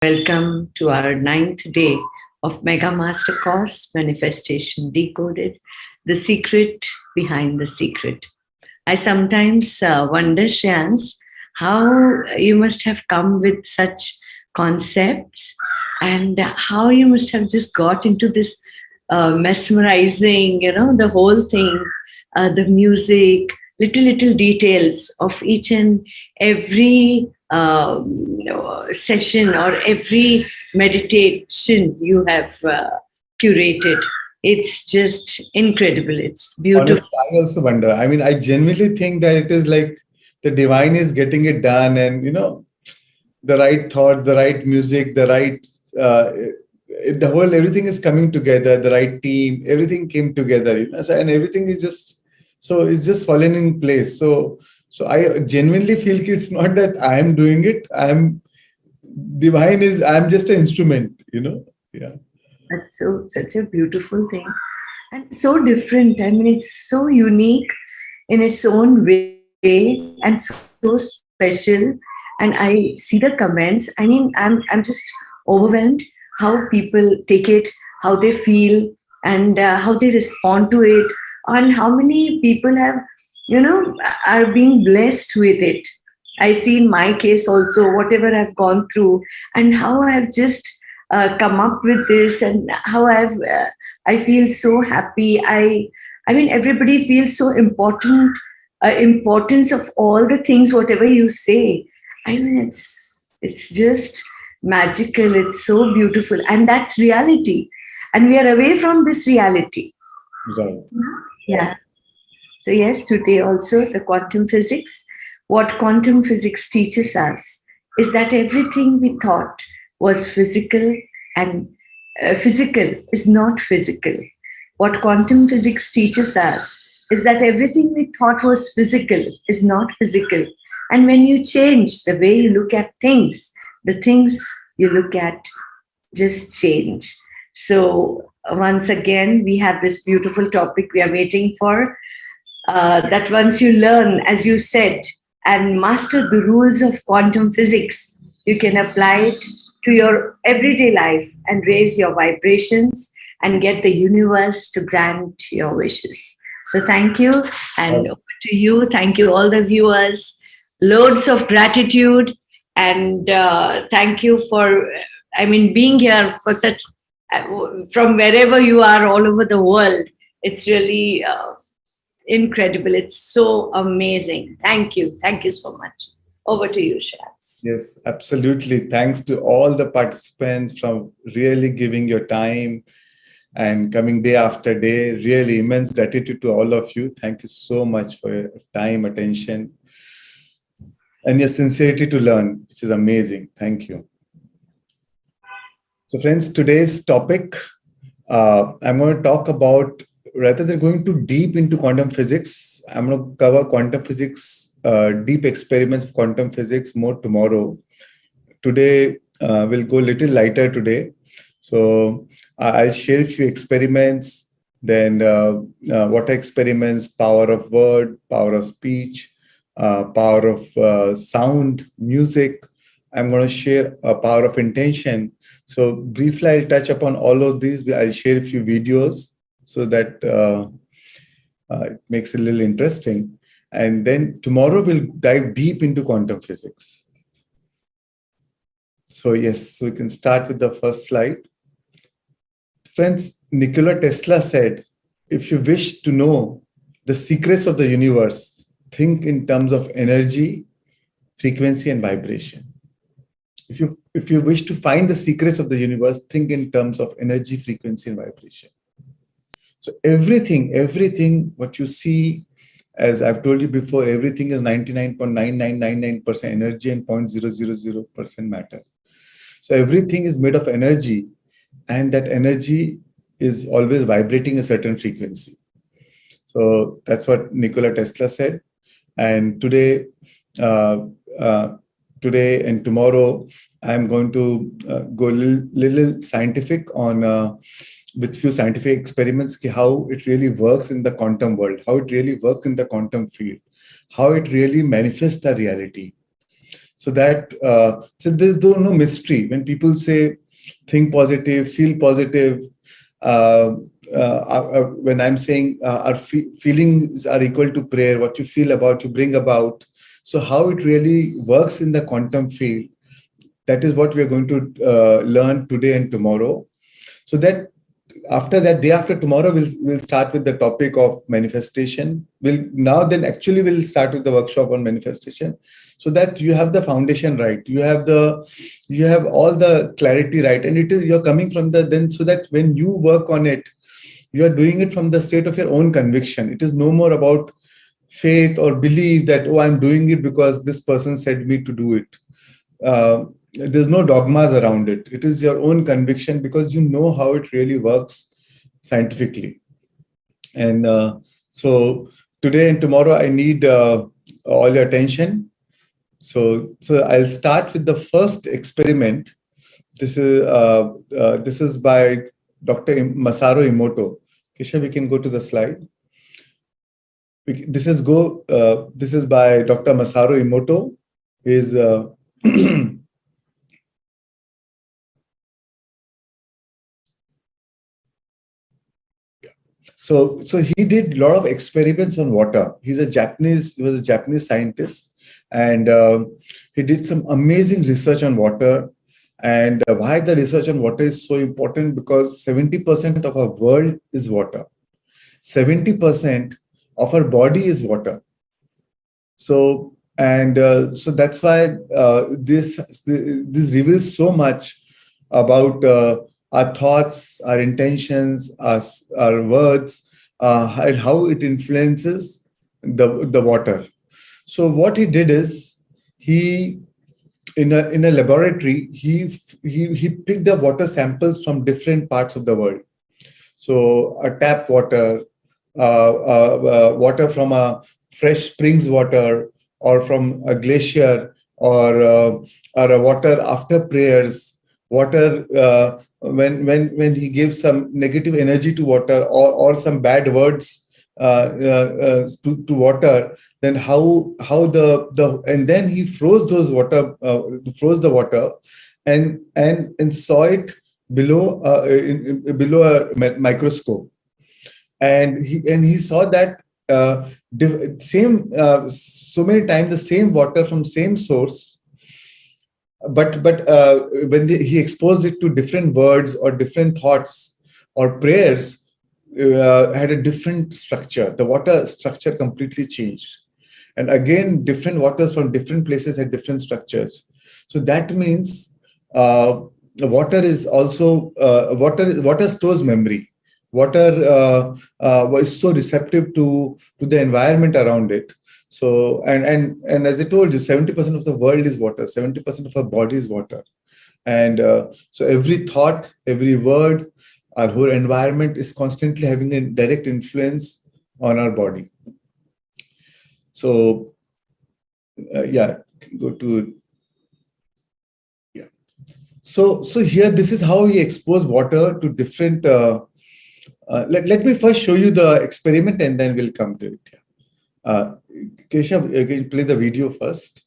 Welcome to our 9th day of Mega Master Course, Manifestation Decoded, the secret behind the secret. I sometimes wonder, Shreans, how you must have come with such concepts and how you must have just got into this mesmerizing, the whole thing, the music, little details of each and every session or every meditation you have curated. It's just incredible. It's beautiful. Honestly, I also wonder. I mean, I genuinely think that it is like the divine is getting it done, and the right thought, the right music, the right, the whole everything is coming together. The right team, everything came together, and everything is just it's just fallen in place. So I genuinely feel it's not that I am doing it. I'm just an instrument. Yeah. That's such a beautiful thing and so different. I mean, it's so unique in its own way and so special. And I see the comments. I mean, I'm just overwhelmed how people take it, how they feel, and how they respond to it, and how many people are being blessed with it. I see in my case also whatever I've gone through and how I've just come up with this and how I feel so happy. I mean, everybody feels so important. Importance of all the things, whatever you say. I mean, it's just magical. It's so beautiful, and that's reality. And we are away from this reality. Right. Yeah. So yes, today also the quantum physics. What quantum physics teaches us is that everything we thought was physical and physical is not physical. What quantum physics teaches us is that everything we thought was physical is not physical. And when you change the way you look at things, the things you look at just change. So once again, we have this beautiful topic we are waiting for. That once you learn, as you said, and master the rules of quantum physics, you can apply it to your everyday life and raise your vibrations and get the universe to grant your wishes. So thank you, and over to you. Thank you, all the viewers. Loads of gratitude, and thank you for, being here for such, from wherever you are all over the world. It's really incredible. It's so amazing. Thank you. Thank you so much. Over to you, Shreans. Yes, absolutely. Thanks to all the participants from really giving your time and coming day after day. Really immense gratitude to all of you. Thank you so much for your time, attention, and your sincerity to learn, which is amazing. Thank you. So friends, today's topic, I'm going to talk about, rather than going too deep into quantum physics, I'm going to cover quantum physics, deep experiments of quantum physics more tomorrow. Today, we'll go a little lighter today. So I'll share a few experiments, then what are experiments, power of word, power of speech, power of sound, music. I'm going to share a power of intention. So briefly, I'll touch upon all of these. I'll share a few videos so that it makes it a little interesting. And then tomorrow we'll dive deep into quantum physics. So yes, so we can start with the first slide. Friends, Nikola Tesla said, if you wish to know the secrets of the universe, think in terms of energy, frequency, and vibration. If you wish to find the secrets of the universe, think in terms of energy, frequency, and vibration. So everything what you see, as I've told you before, everything is 99.9999% energy and 0.000% matter. So everything is made of energy, and that energy is always vibrating a certain frequency. So that's what Nikola Tesla said. And today and tomorrow, I'm going to go a little scientific on with few scientific experiments, how it really works in the quantum world, how it really works in the quantum field, how it really manifests the reality. So that so there's no mystery. When people say think positive, feel positive, when I'm saying our feelings are equal to prayer, what you feel about, you bring about. So how it really works in the quantum field, that is what we are going to learn today and tomorrow. So that after that, day after tomorrow, we'll start with the topic of manifestation. We'll start with the workshop on manifestation, so that you have the foundation right, you have all the clarity right, and you're coming from so that when you work on it, you are doing it from the state of your own conviction. It is no more about faith or belief that, oh, I'm doing it because this person said me to do it. There's no dogmas around it. It is your own conviction, because you know how it really works scientifically. And so today and tomorrow, I need all your attention. So I'll start with the first experiment. This is by Dr. Masaru Emoto. Kesha, we can go to the slide. This is by Dr. Masaru Emoto. Is So he did a lot of experiments on water. He was a Japanese scientist, and he did some amazing research on water. And why the research on water is so important? Because 70% of our world is water. 70% of our body is water. So that's why this reveals so much about our thoughts, our intentions, our words, and how it influences the water. So what he did is, he in a laboratory, he picked up water samples from different parts of the world. So a tap water, water from a fresh springs water, or from a glacier, or a water after prayers, water when he gives some negative energy to water, or some bad words to water, then how the and then he froze the water, and saw it below below a microscope, and he saw that so many times the same water from same source, but when he exposed it to different words or different thoughts or prayers, had a different structure. The water structure completely changed, and again different waters from different places had different structures. So that means water is also water stores memory. Water was so receptive to the environment around it. So and as I told you, 70% of the world is water, 70% of our body is water, and so every thought, every word, our whole environment is constantly having a direct influence on our body. So go to So here, this is how he exposed water to different. Let me first show you the experiment, and then we'll come to it. Keshav, you can play the video first.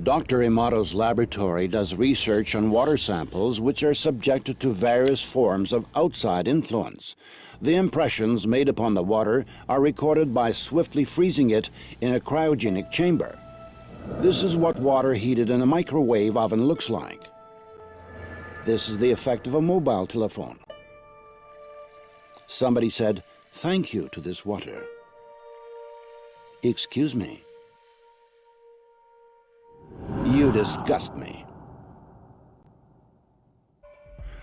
Dr. Emato's laboratory does research on water samples which are subjected to various forms of outside influence. The impressions made upon the water are recorded by swiftly freezing it in a cryogenic chamber. This is what water heated in a microwave oven looks like. This is the effect of a mobile telephone. Somebody said, "Thank you" to this water. "Excuse me. You disgust me."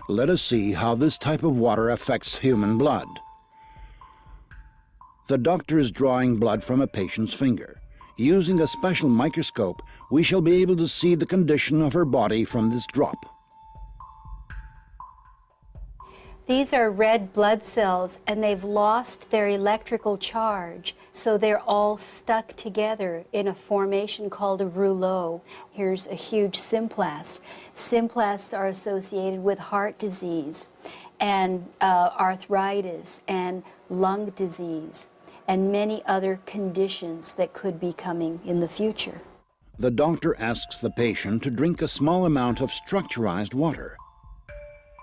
Let us see how this type of water affects human blood. The doctor is drawing blood from a patient's finger. Using a special microscope, we shall be able to see the condition of her body from this drop. These are red blood cells, and they've lost their electrical charge, so they're all stuck together in a formation called a rouleau. Here's a huge symplast. Symplasts are associated with heart disease and arthritis and lung disease and many other conditions that could be coming in the future. The doctor asks the patient to drink a small amount of structurized water.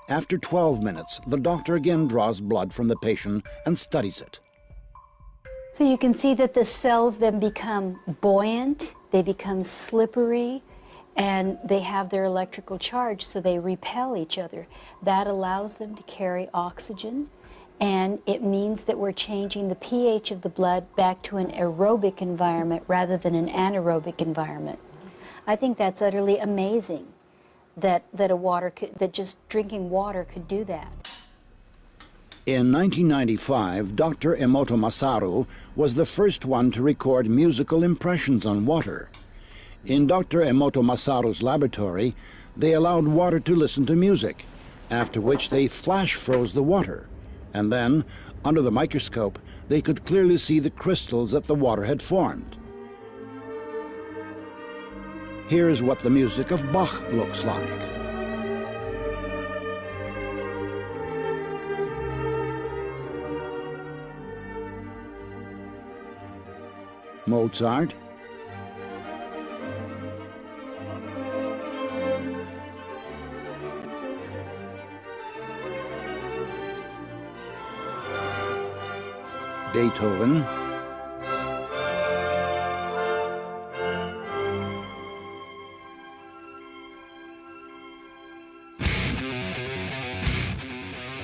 After 12 minutes, the doctor again draws blood from the patient and studies it. So you can see that the cells then become buoyant, they become slippery, and they have their electrical charge, so they repel each other. That allows them to carry oxygen, and it means that we're changing the pH of the blood back to an aerobic environment rather than an anaerobic environment. I think that's utterly amazing that just drinking water could do that. In 1995, Dr. Emoto Masaru was the first one to record musical impressions on water. In Dr. Emoto Masaru's laboratory, they allowed water to listen to music, after which they flash froze the water. And then, under the microscope, they could clearly see the crystals that the water had formed. Here's what the music of Bach looks like. Mozart. Beethoven.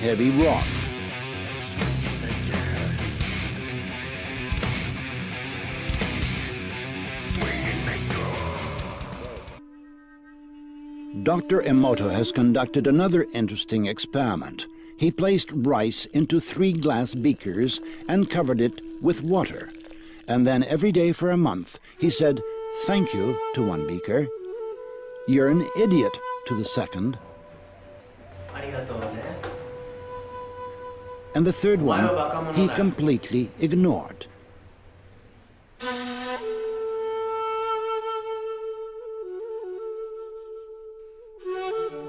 Heavy rock. Dr. Emoto has conducted another interesting experiment. He placed rice into 3 glass beakers and covered it with water. And then every day for a month, he said, "Thank you" to one beaker, "You're an idiot" to the second, and the third one he completely ignored.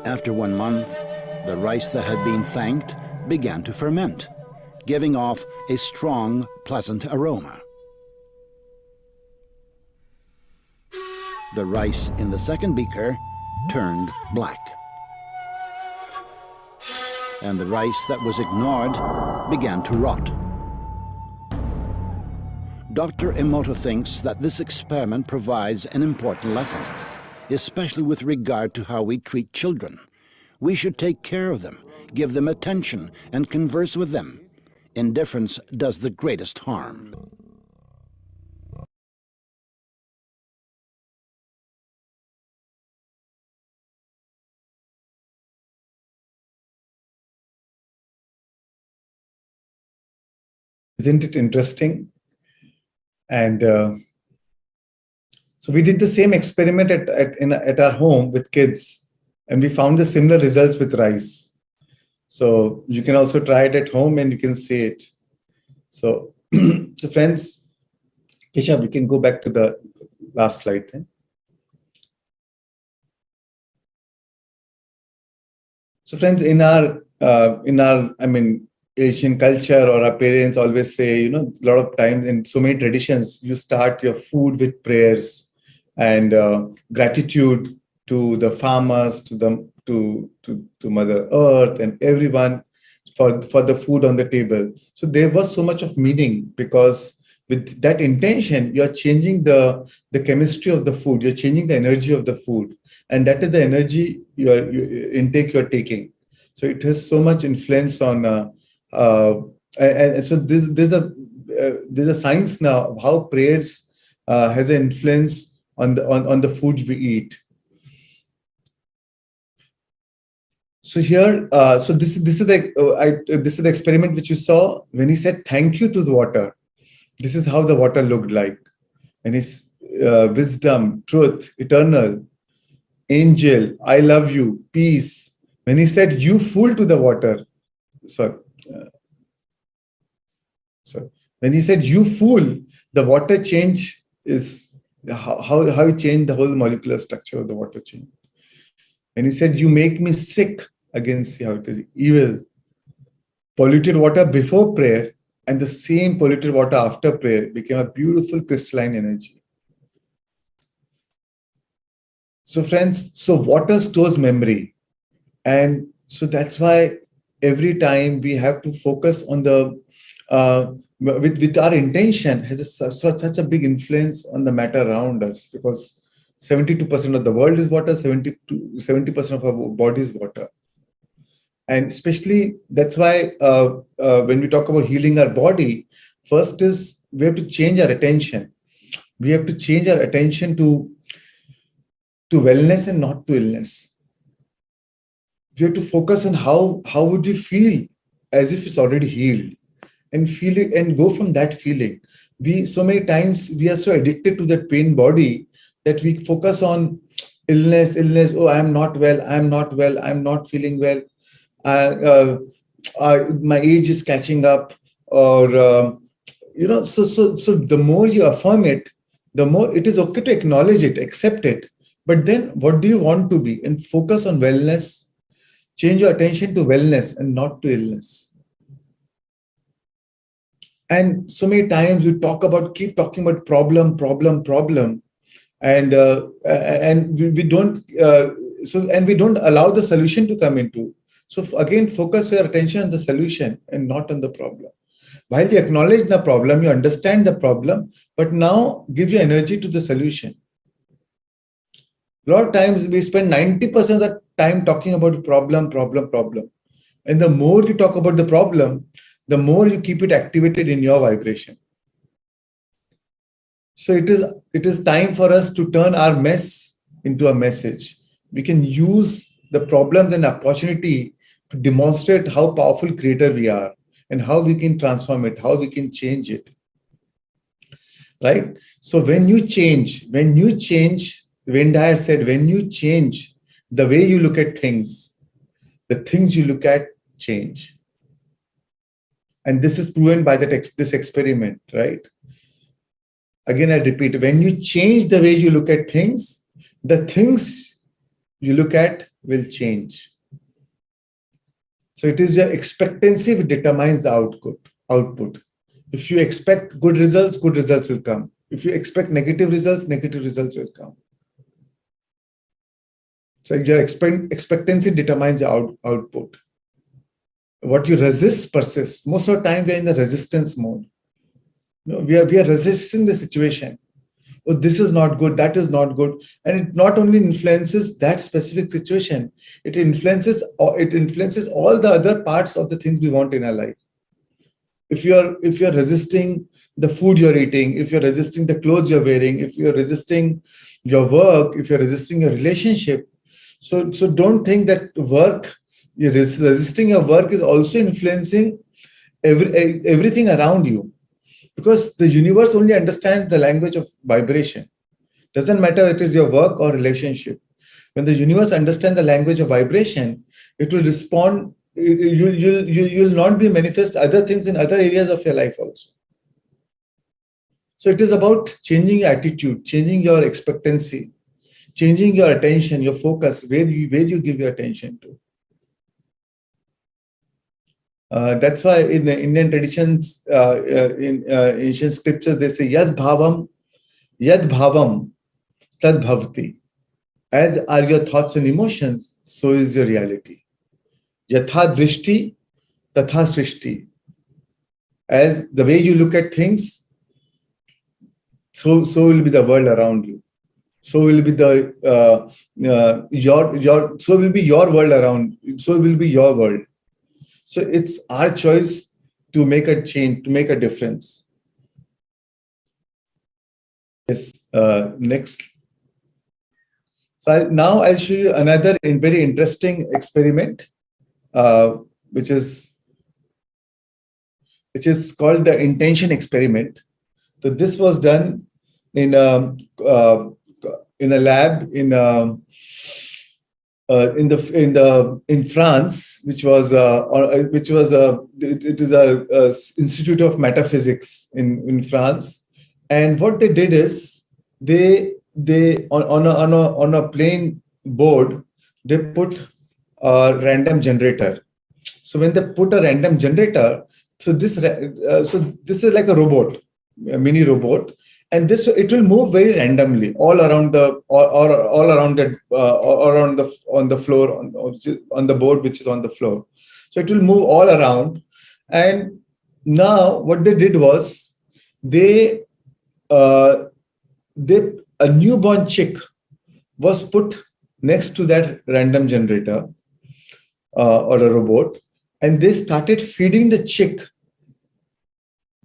After 1 month, the rice that had been thanked began to ferment, giving off a strong, pleasant aroma. The rice in the second beaker turned black, and the rice that was ignored began to rot. Dr. Emoto thinks that this experiment provides an important lesson, especially with regard to how we treat children. We should take care of them, give them attention, and converse with them. Indifference does the greatest harm. Isn't it interesting? And so we did the same experiment at our home with kids, and we found the similar results with rice. So you can also try it at home and you can see it. So, so friends, Keshav, we can go back to the last slide. So friends, in our Asian culture, or our parents always say, a lot of times in so many traditions, you start your food with prayers and gratitude to the farmers, to Mother Earth and everyone for the food on the table. So there was so much of meaning, because with that intention, you are changing the chemistry of the food, you're changing the energy of the food, and that is the energy intake you're taking. So it has so much influence on, and so there's a science now of how prayers has an influence on the foods we eat. So here, so this is the experiment which you saw when he said thank you to the water. This is how the water looked like, and his wisdom, truth, eternal, angel, I love you, peace. When he said you fool to the water, sorry. So when he said, "You fool," the water change is how he changed the whole molecular structure of the water chain. And he said, "You make me sick," against how it is evil. Polluted water before prayer and the same polluted water after prayer became a beautiful crystalline energy. So friends, so water stores memory. And so that's why every time we have to focus on the, with our intention has such a big influence on the matter around us, because 72% of the world is water, 70% of our body is water. And especially that's why when we talk about healing our body, first is we have to change our attention. We have to change our attention to wellness and not to illness. We have to focus on how would we feel as if it's already healed, and feel it and go from that feeling. So many times we are so addicted to that pain body that we focus on illness. Oh, I'm not well. I'm not feeling well. My age is catching up, or so the more you affirm it, the more it is okay to acknowledge it, accept it. But then what do you want to be? And focus on wellness. Change your attention to wellness and not to illness. And so many times we keep talking about problem, and we don't we don't allow the solution to come into. So again, focus your attention on the solution and not on the problem. While you acknowledge the problem, you understand the problem, but now give your energy to the solution. A lot of times we spend 90% of the time talking about problem. And the more you talk about the problem, the more you keep it activated in your vibration. So it is time for us to turn our mess into a message. We can use the problems and opportunity to demonstrate how powerful creator we are and how we can transform it, how we can change it. Right? So when you change, Venn Dyer said, when you change the way you look at things, the things you look at change. And this is proven by this experiment, right? Again, I repeat, when you change the way you look at things, the things you look at will change. So it is your expectancy which determines the output. If you expect good results will come. If you expect negative results will come. So your expectancy determines the output. What you resist persists. Most of the time we are in the resistance mode. We are resisting the situation. Oh, this is not good, that is not good. And it not only influences that specific situation, it influences all the other parts of the things we want in our life. If you're resisting the food you're eating, if you're resisting the clothes you're wearing, if you're resisting your work, if you're resisting your relationship, so don't think that resisting your work is also influencing everything around you. Because the universe only understands the language of vibration. Doesn't matter if it is your work or relationship. When the universe understands the language of vibration, it will respond. You'll not be manifest other things in other areas of your life also. So it is about changing your attitude, changing your expectancy, changing your attention, your focus, where you give your attention to. That's why in the Indian traditions, in ancient scriptures, they say, Yad bhavam, tad bhavati. As are your thoughts and emotions, so is your reality. Yatha drishti, tatha srishti. As the way you look at things, so will be the world around you. So will be so will be your world around. So will be your world. So it's our choice to make a change, to make a difference. Yes, next. So now I'll show you another very interesting experiment, which is called the intention experiment. So this was done in a lab in in France, which is a institute of metaphysics in France. And what they did is they on a plain board they put a random generator. So when they put a random generator, so this is like a robot, a mini robot, and this it will move very randomly all around on the floor on the board which is on the floor. So it will move all around. And now what they did was they a newborn chick was put next to that random generator or a robot, and they started feeding the chick.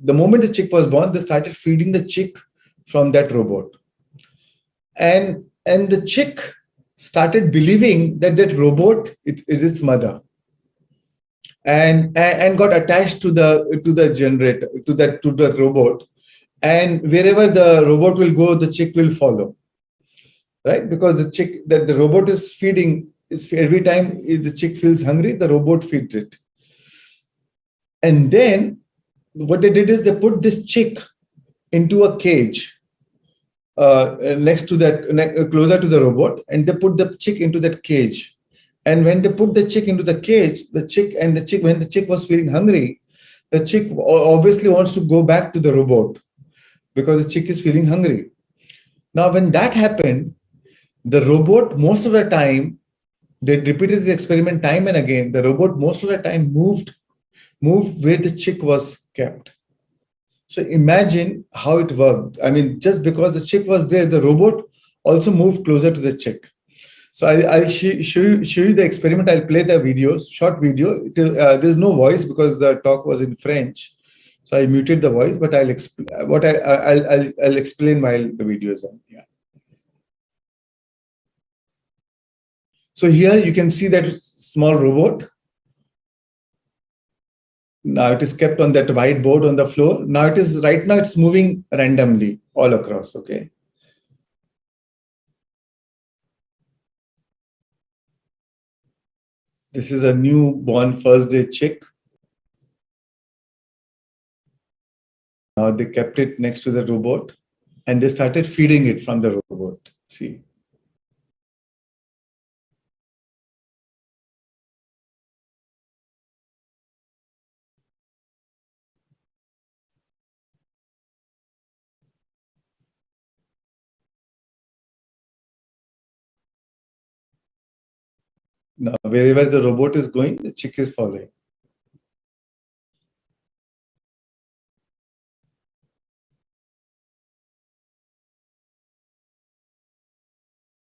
The moment the chick was born, they started feeding the chick from that robot. And the chick started believing that robot is its mother, and got attached to the generator, to the robot. And wherever the robot will go, the chick will follow, right? Because the chick that the robot is feeding is every time the chick feels hungry, the robot feeds it. And then what they did is they put this chick into a cage next to that, closer to the robot, and they put the chick into that cage. And when they put the chick into the cage, when the chick was feeling hungry, the chick obviously wants to go back to the robot because the chick is feeling hungry. Now, when that happened, the robot, most of the time, they repeated the experiment time and again, the robot most of the time moved where the chick was kept. So imagine how it worked. I mean, just because the chick was there, the robot also moved closer to the chick. So I'll show you the experiment. I'll play the video, short video. There's no voice because the talk was in French. So I muted the voice, but I'll explain I'll explain while the video is on. Yeah. So here you can see that small robot. Now it is kept on that whiteboard on the floor. Now it's moving randomly all across. Okay. This is a newborn first day chick. Now they kept it next to the robot and they started feeding it from the robot. See. Now, wherever the robot is going, the chick is following.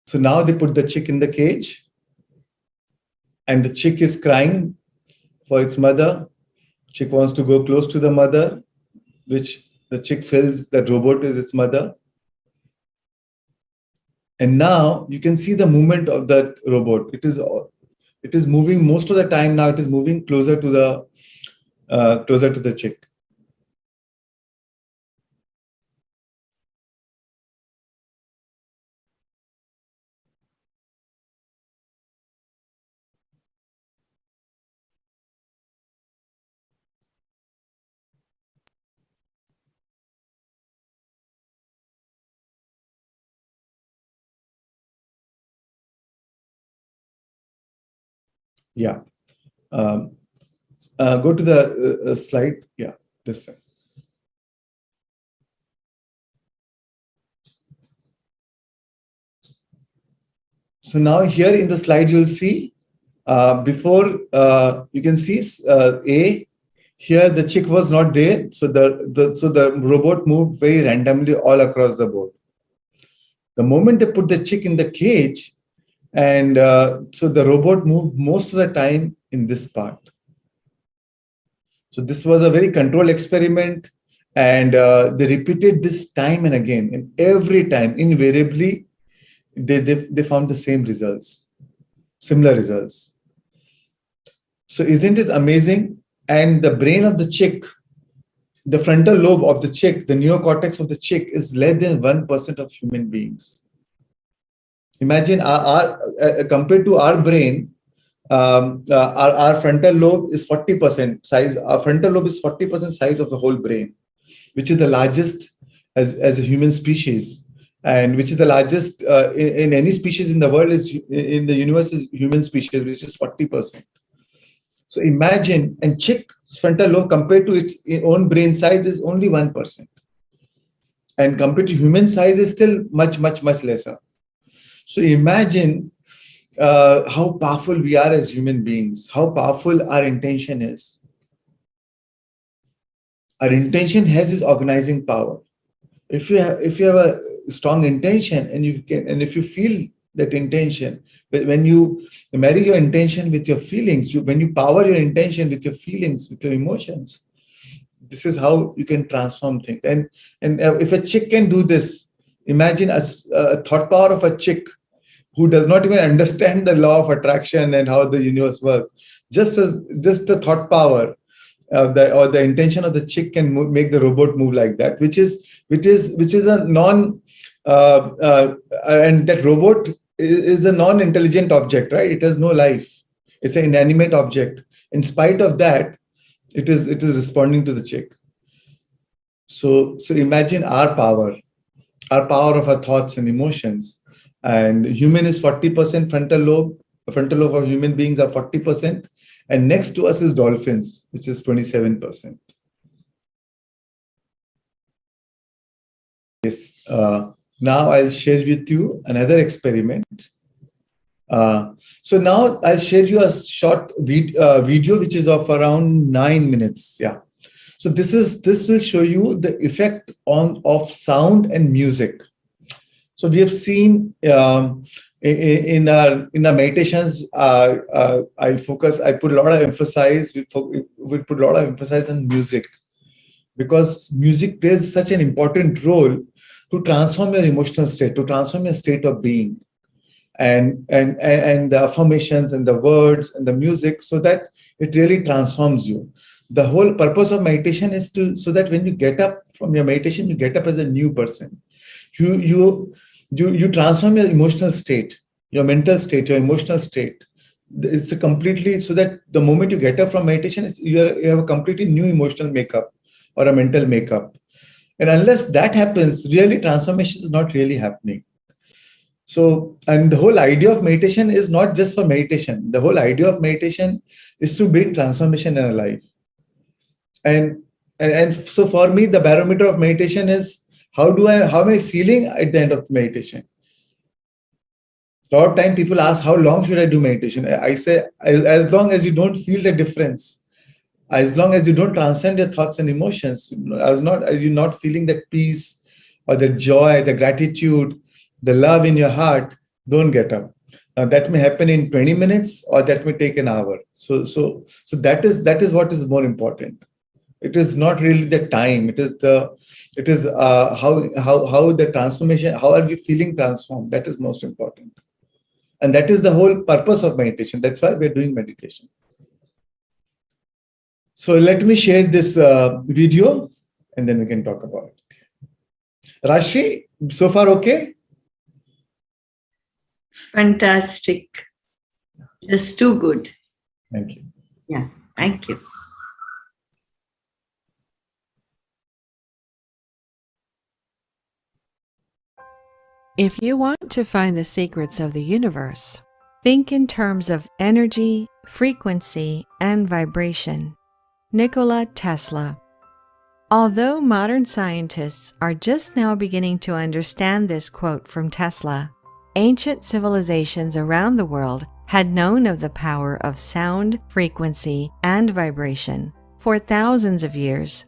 So now they put the chick in the cage, and the chick is crying for its mother. Chick wants to go close to the mother, which the chick feels that robot is its mother. And now you can see the movement of that robot. It is moving most of the time. Now it is moving closer to the chick. Yeah. Go to the slide. Yeah, this one. So now here in the slide, you'll see before you can see A. Here the chick was not there, so the robot moved very randomly all across the board. The moment they put the chick in the cage, and so the robot moved most of the time in this part. So this was a very controlled experiment, and they repeated this time and again, and every time, invariably, they found the same results, similar results. So isn't it amazing? And the brain of the chick, the frontal lobe of the chick, the neocortex of the chick is less than 1% of human beings. Imagine compared to our brain, our frontal lobe is 40% size. Our frontal lobe is 40% size of the whole brain, which is the largest as a human species, and which is the largest in any species in the world, is in the universe, is human species, which is 40%. So imagine, and chick's frontal lobe compared to its own brain size is only 1%. And compared to human size is still much, much, much lesser. So imagine how powerful we are as human beings, how powerful our intention is. Our intention has this organizing power. If you have a strong intention, and if you feel that intention, when you marry your intention with your feelings, when you power your intention with your feelings, with your emotions, this is how you can transform things. And if a chick can do this, imagine a thought power of a chick who does not even understand the law of attraction and how the universe works. Just the thought power or the intention of the chick can make the robot move like that, which is a non and that robot is a non-intelligent object, right? It has no life. It's an inanimate object. In spite of that, it is responding to the chick. So imagine our power of our thoughts and emotions. And human is 40% frontal lobe. The frontal lobe of human beings are 40%. And next to us is dolphins, which is 27%. Yes. Now I'll share with you another experiment. So now I'll share you a short video, which is of around 9 minutes. Yeah. So this will show you the effect of sound and music. So we have seen in our meditations, I put a lot of emphasis. We put a lot of emphasis on music, because music plays such an important role to transform your emotional state, to transform your state of being, and the affirmations and the words and the music, so that it really transforms you. The whole purpose of meditation is so that when you get up from your meditation, you get up as a new person. You transform your emotional state, your mental state, your emotional state. It's a completely, so that the moment you get up from meditation, you have a completely new emotional makeup or a mental makeup. And unless that happens, really transformation is not really happening. So, and the whole idea of meditation is not just for meditation. The whole idea of meditation is to bring transformation in our life. And so for me, the barometer of meditation is how am I feeling at the end of the meditation? A lot of time people ask, how long should I do meditation? I say, as long as you don't feel the difference, as long as you don't transcend your thoughts and emotions, as you're not feeling that peace or the joy, the gratitude, the love in your heart, don't get up. Now that may happen in 20 minutes or that may take an hour. So that is what is more important. It is not really the time. It is how the transformation, how are you feeling transformed? That is most important. And that is the whole purpose of meditation. That's why we're doing meditation. So let me share this video and then we can talk about it. Rashri, so far okay? Fantastic. Just too good. Thank you. Yeah, thank you. If you want to find the secrets of the universe, think in terms of energy, frequency, and vibration. Nikola Tesla. Although modern scientists are just now beginning to understand this quote from Tesla, ancient civilizations around the world had known of the power of sound, frequency, and vibration for thousands of years.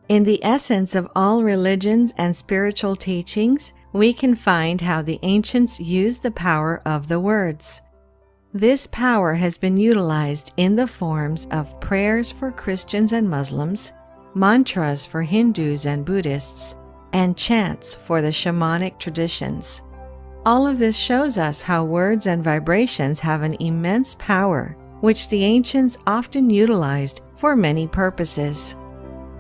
In the essence of all religions and spiritual teachings, we can find how the ancients used the power of the words. This power has been utilized in the forms of prayers for Christians and Muslims, mantras for Hindus and Buddhists, and chants for the shamanic traditions. All of this shows us how words and vibrations have an immense power, which the ancients often utilized for many purposes.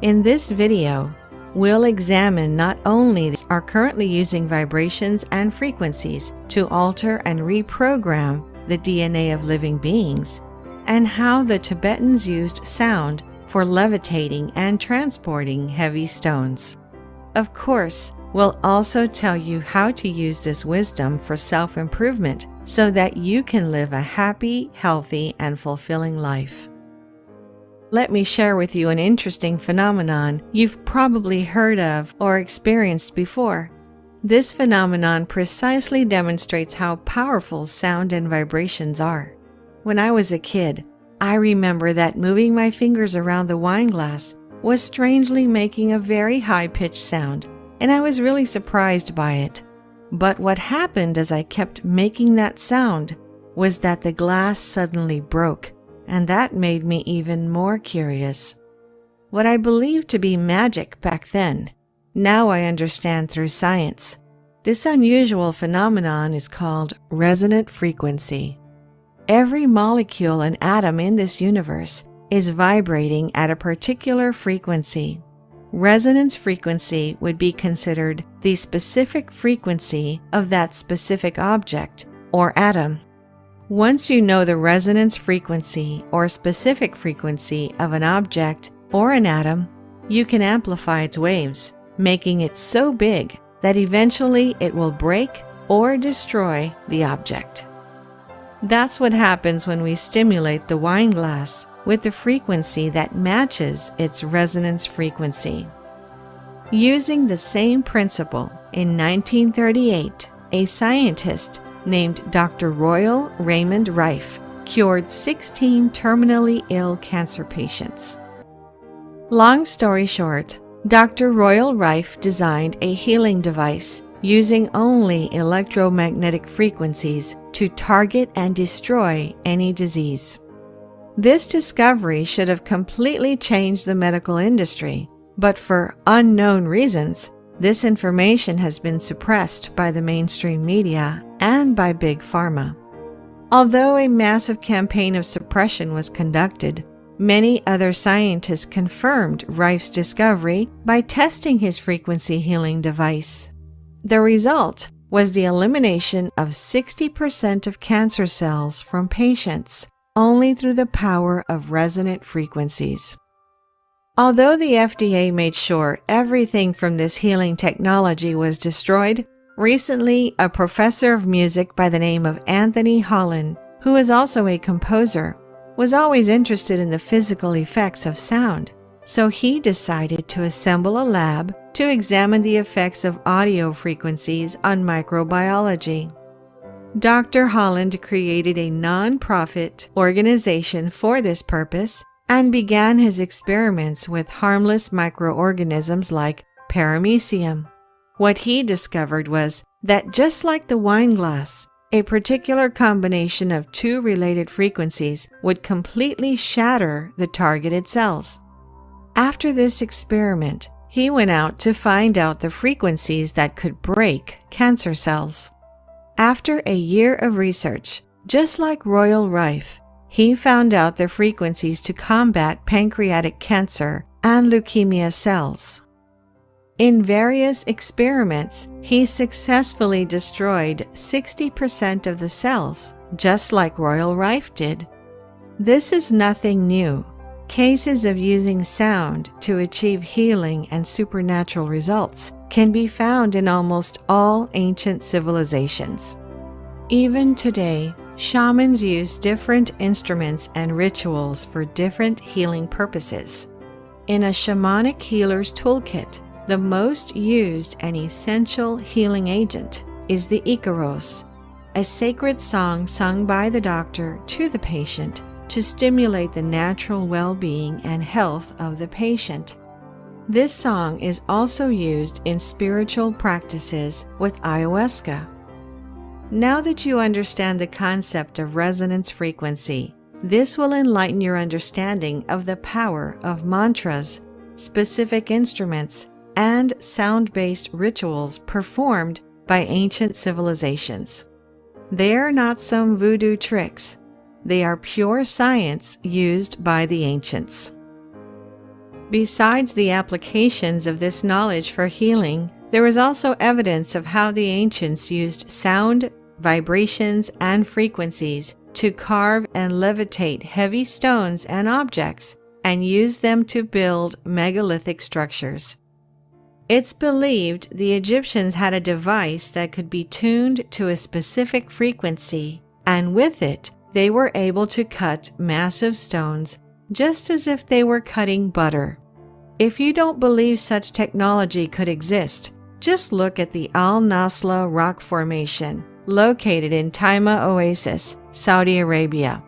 In this video, we'll examine not only are currently using vibrations and frequencies to alter and reprogram the DNA of living beings, and how the Tibetans used sound for levitating and transporting heavy stones. Of course, we'll also tell you how to use this wisdom for self-improvement so that you can live a happy, healthy, and fulfilling life. Let me share with you an interesting phenomenon you've probably heard of or experienced before. This phenomenon precisely demonstrates how powerful sound and vibrations are. When I was a kid, I remember that moving my fingers around the wine glass was strangely making a very high-pitched sound, and I was really surprised by it. But what happened as I kept making that sound was that the glass suddenly broke, and that made me even more curious. What I believed to be magic back then, now I understand through science. This unusual phenomenon is called resonant frequency. Every molecule and atom in this universe is vibrating at a particular frequency. Resonance frequency would be considered the specific frequency of that specific object or atom. Once you know the resonance frequency or specific frequency of an object or an atom, you can amplify its waves, making it so big that eventually it will break or destroy the object. That's what happens when we stimulate the wine glass with the frequency that matches its resonance frequency. Using the same principle, in 1938, a scientist named Dr. Royal Raymond Rife cured 16 terminally ill cancer patients. Long story short, Dr. Royal Rife designed a healing device using only electromagnetic frequencies to target and destroy any disease. This discovery should have completely changed the medical industry, but for unknown reasons, this information has been suppressed by the mainstream media and by Big Pharma. Although a massive campaign of suppression was conducted, many other scientists confirmed Rife's discovery by testing his frequency healing device. The result was the elimination of 60% of cancer cells from patients only through the power of resonant frequencies. Although the FDA made sure everything from this healing technology was destroyed, recently a professor of music by the name of Anthony Holland, who is also a composer, was always interested in the physical effects of sound, so he decided to assemble a lab to examine the effects of audio frequencies on microbiology. Dr. Holland created a non-profit organization for this purpose and began his experiments with harmless microorganisms like paramecium. What he discovered was that just like the wine glass, a particular combination of two related frequencies would completely shatter the targeted cells. After this experiment, he went out to find out the frequencies that could break cancer cells. After a year of research, just like Royal Rife, he found out the frequencies to combat pancreatic cancer and leukemia cells. In various experiments, he successfully destroyed 60% of the cells, just like Royal Rife did. This is nothing new. Cases of using sound to achieve healing and supernatural results can be found in almost all ancient civilizations. Even today, shamans use different instruments and rituals for different healing purposes. In a shamanic healer's toolkit, the most used and essential healing agent is the Icaros, a sacred song sung by the doctor to the patient to stimulate the natural well-being and health of the patient. This song is also used in spiritual practices with ayahuasca. Now that you understand the concept of resonance frequency, this will enlighten your understanding of the power of mantras, specific instruments, and sound-based rituals performed by ancient civilizations. They are not some voodoo tricks. They are pure science used by the ancients. Besides the applications of this knowledge for healing, there is also evidence of how the ancients used sound, vibrations, and frequencies to carve and levitate heavy stones and objects and use them to build megalithic structures. It's believed the Egyptians had a device that could be tuned to a specific frequency, and with it, they were able to cut massive stones just as if they were cutting butter. If you don't believe such technology could exist, just look at the Al-Nasla rock formation, located in Taima Oasis, Saudi Arabia,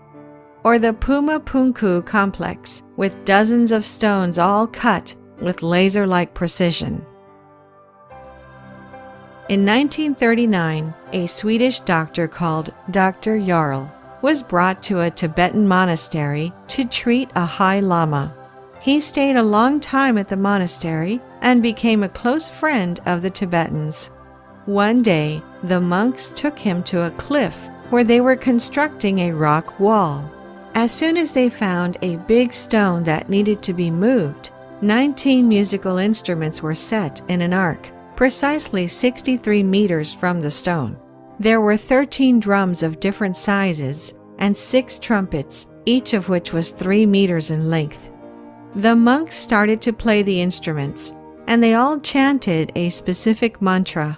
or the Puma Punku complex, with dozens of stones all cut with laser-like precision. In 1939, a Swedish doctor called Dr. Jarl was brought to a Tibetan monastery to treat a High Lama. He stayed a long time at the monastery and became a close friend of the Tibetans. One day, the monks took him to a cliff where they were constructing a rock wall. As soon as they found a big stone that needed to be moved, 19 musical instruments were set in an arc, precisely 63 meters from the stone. There were 13 drums of different sizes and 6 trumpets, each of which was 3 meters in length. The monks started to play the instruments, and they all chanted a specific mantra.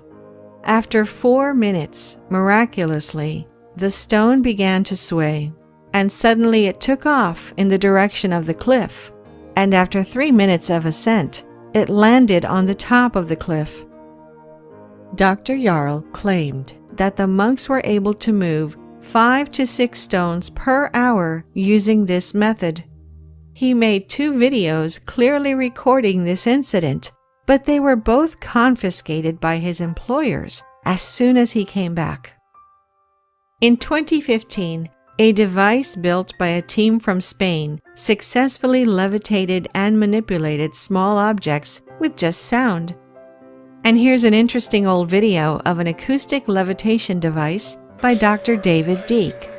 After 4 minutes, miraculously, the stone began to sway, and suddenly it took off in the direction of the cliff, and after 3 minutes of ascent, it landed on the top of the cliff. Dr. Jarl claimed that the monks were able to move 5 to 6 stones per hour using this method. He made 2 videos clearly recording this incident, but they were both confiscated by his employers as soon as he came back. In 2015, a device built by a team from Spain successfully levitated and manipulated small objects with just sound. And here's an interesting old video of an acoustic levitation device by Dr. David Deek.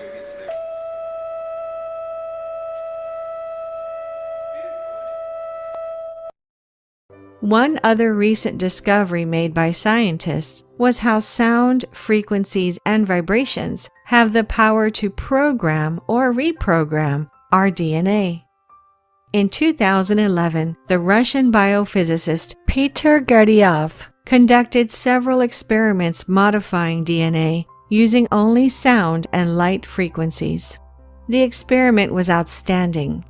One other recent discovery made by scientists was how sound, frequencies, and vibrations have the power to program or reprogram our DNA. In 2011, the Russian biophysicist Peter Gurdjieff conducted several experiments modifying DNA using only sound and light frequencies. The experiment was outstanding.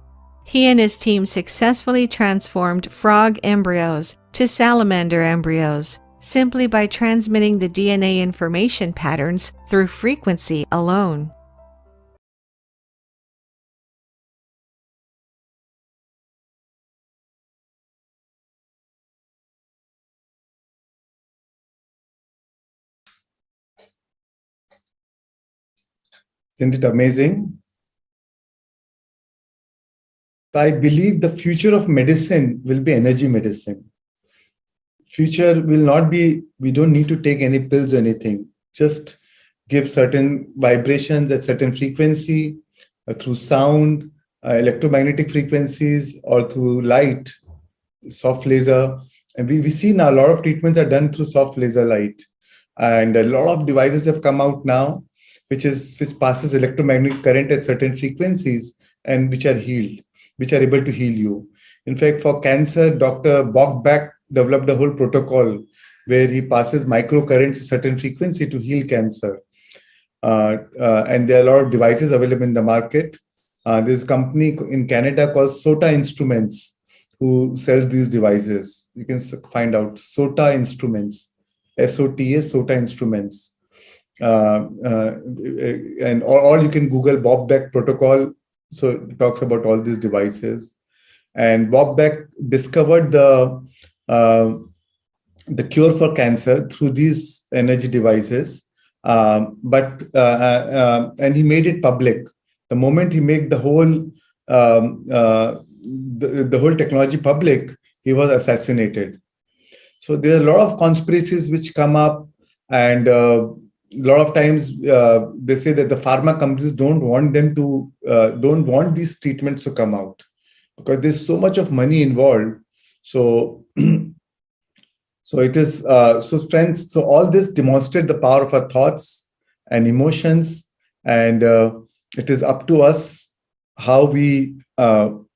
He and his team successfully transformed frog embryos to salamander embryos simply by transmitting the DNA information patterns through frequency alone. Isn't it amazing? I believe the future of medicine will be energy medicine. Future will not be, we don't need to take any pills or anything. Just give certain vibrations at certain frequency through sound, electromagnetic frequencies, or through light, soft laser. And we see now a lot of treatments are done through soft laser light. And a lot of devices have come out now, which passes electromagnetic current at certain frequencies and which are able to heal you. In fact, for cancer, Dr. Bockback developed a whole protocol where he passes microcurrents at certain frequency to heal cancer. And there are a lot of devices available in the market. There's a company in Canada called SOTA Instruments who sells these devices. You can find out SOTA Instruments, SOTA, SOTA Instruments. And or you can Google Bockback protocol. So it talks about all these devices. And Bockback discovered the cure for cancer through these energy devices. And he made it public. The moment he made the whole technology public, he was assassinated. So there are a lot of conspiracies which come up, and a lot of times they say that the pharma companies don't want these treatments to come out. because there's so much of money involved. So, so it is, so friends, so all this demonstrate the power of our thoughts and emotions, and it is up to us how we, so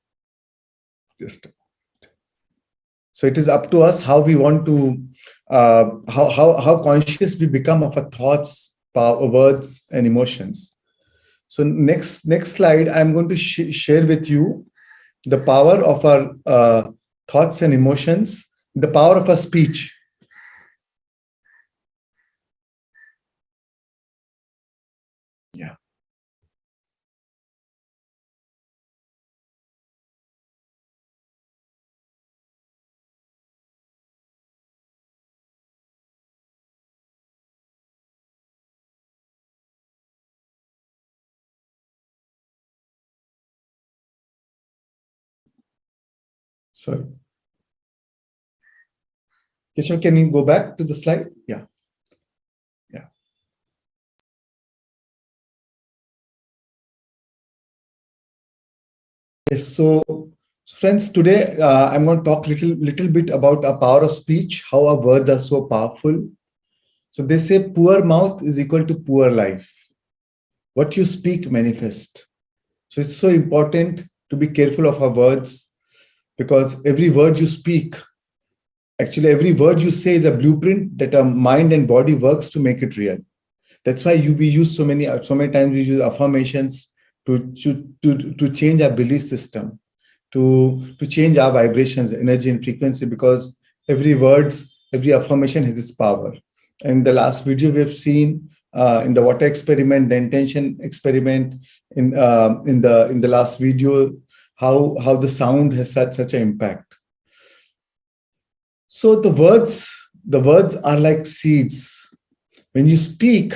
it is up to us how we want to, how conscious we become of our thoughts, power, words, and emotions. So next slide, I'm going to share with you the power of our thoughts and emotions, the power of our speech. Yeah. Sorry. Keshav, can you go back to the slide? Yeah. Yeah. Yes. So friends, today I'm going to talk little bit about our power of speech, how our words are so powerful. So they say poor mouth is equal to poor life. What you speak manifest. So it's so important to be careful of our words, because every word you speak, actually every word you say is a blueprint that our mind and body works to make it real. That's why we use so many times we use affirmations to change our belief system, to change our vibrations, energy, and frequency, because every affirmation has its power. And the last video we have seen in the water experiment, the intention experiment, in the last video, how the sound has such an impact. So the words are like seeds. When you speak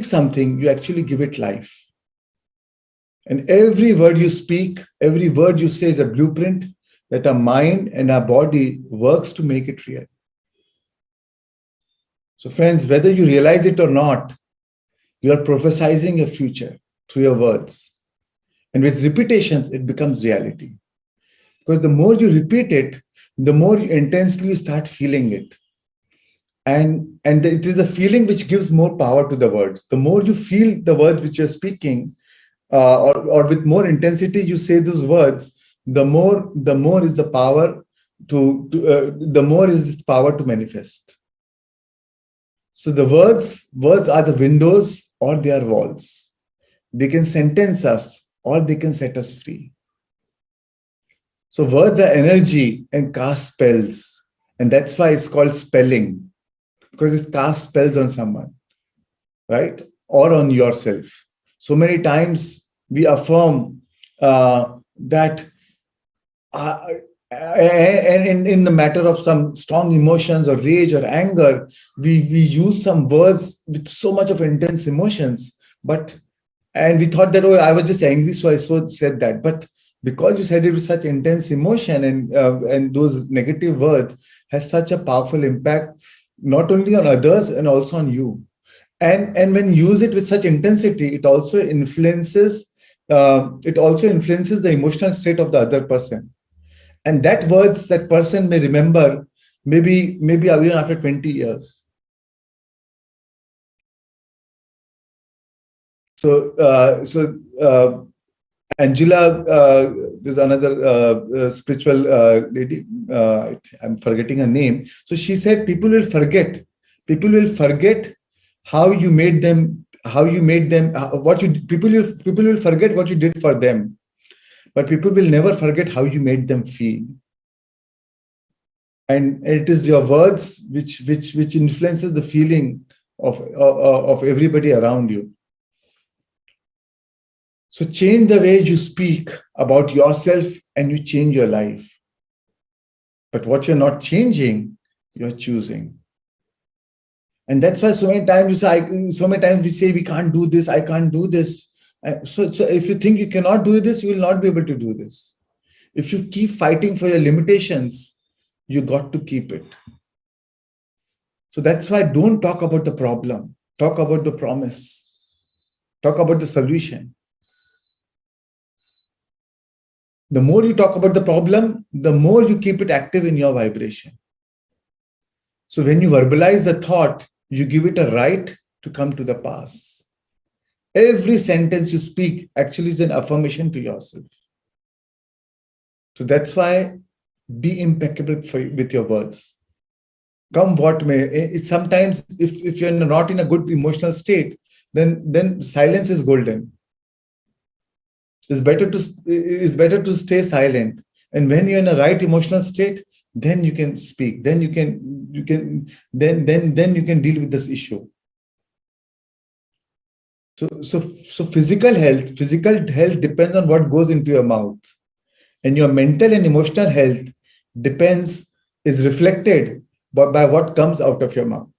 something, you actually give it life. And every word you speak, every word you say is a blueprint that our mind and our body works to make it real. So friends, whether you realize it or not, you are prophesizing your future through your words. And with repetitions, it becomes reality. Because the more you repeat it, the more intensely you start feeling it. And it is the feeling which gives more power to the words. The more you feel the words which you're speaking, or with more intensity you say those words, the more is the power the more is its power to manifest. So the words are the windows or they are walls. They can sentence us or they can set us free. So words are energy and cast spells. And that's why it's called spelling, because it casts spells on someone, right? Or on yourself. So many times we affirm that and in the matter of some strong emotions or rage or anger, we use some words with so much of intense emotions, and we thought that, oh, I was just angry, so I said that. But because you said it with such intense emotion, and those negative words has such a powerful impact, not only on others and also on you. And when you use it with such intensity, it also influences the emotional state of the other person. And that words that person may remember maybe even after 20 years. So Angela, there's another spiritual lady, I'm forgetting her name. So she said people will forget how you made them, people will forget what you did for them, but people will never forget how you made them feel. And it is your words which influences the feeling of everybody around you. So change the way you speak about yourself and you change your life. But what you're not changing, you're choosing. And that's why so many times we say we can't do this, I can't do this. So if you think you cannot do this, you will not be able to do this. If you keep fighting for your limitations, you got to keep it. So that's why don't talk about the problem. Talk about the promise. Talk about the solution. The more you talk about the problem, the more you keep it active in your vibration. So when you verbalize the thought, you give it a right to come to the pass. Every sentence you speak actually is an affirmation to yourself. So that's why be impeccable with your words. Come what may. It's sometimes if you're not in a good emotional state, then silence is golden. It's better to stay silent. And when you're in a right emotional state, then you can speak. Then you can deal with this issue. So physical health depends on what goes into your mouth. And your mental and emotional health is reflected by what comes out of your mouth.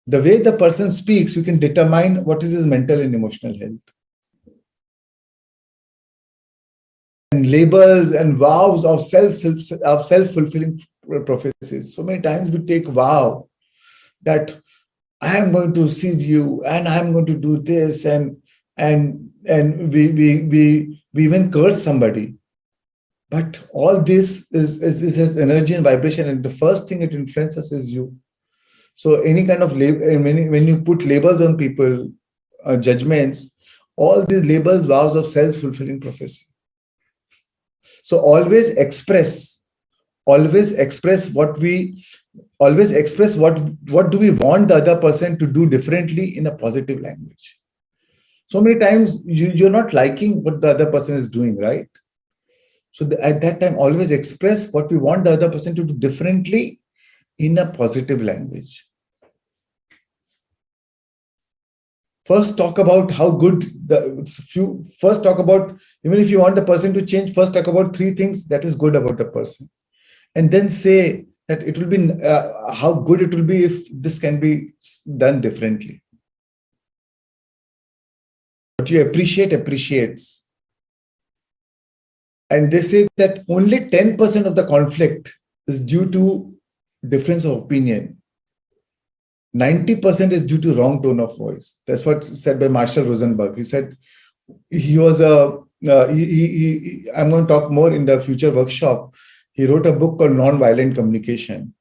The way the person speaks, you can determine what is his mental and emotional health. And labels and vows of self-fulfilling prophecies. So many times we take vow that I am going to see you and I am going to do this, and we even curse somebody. But all this is energy and vibration, and the first thing it influences is you. So any kind of when you put labels on people, judgments, all these labels, vows of self-fulfilling prophecy. So always express what do we want the other person to do differently in a positive language. So many times you're not liking what the other person is doing, right? So at that time, always express what we want the other person to do differently in a positive language. First talk about how good first talk about, even if you want the person to change, first talk about 3 things that is good about the person. And then say that it will be, how good it will be if this can be done differently. What you appreciates. And they say that only 10% of the conflict is due to difference of opinion. 90% is due to wrong tone of voice. That's what said by Marshall Rosenberg. He said he was I'm going to talk more in the future workshop. He wrote a book called Non-Violent Communication.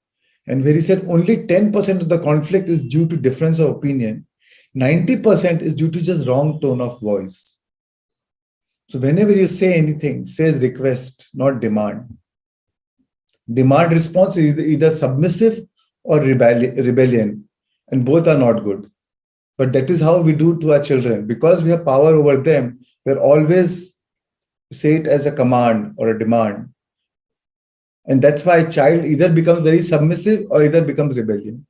And where he said only 10% of the conflict is due to difference of opinion. 90% is due to just wrong tone of voice. So whenever you say anything, say request, not demand. Demand response is either submissive or rebellion. And both are not good. But that is how we do to our children. Because we have power over them, we're always say it as a command or a demand. And that's why a child either becomes very submissive or either becomes rebellion.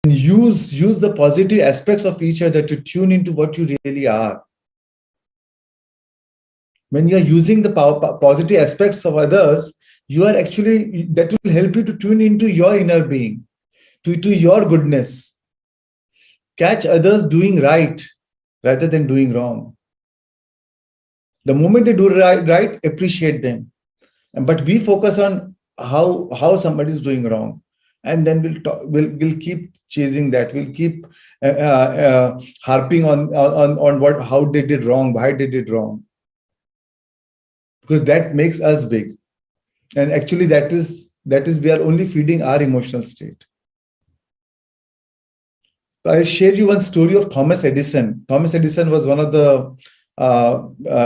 And use the positive aspects of each other to tune into what you really are. When you're using the positive aspects of others, you are actually, that will help you to tune into your inner being, to your goodness. Catch others doing right rather than doing wrong. The moment they do right, appreciate them. But we focus on how somebody is doing wrong. And then we'll keep chasing that. We'll keep harping on how they did wrong, why they did wrong. Because that makes us big. And actually that is we are only feeding our emotional state. So I'll share you one story of Thomas Edison. Thomas Edison was one of the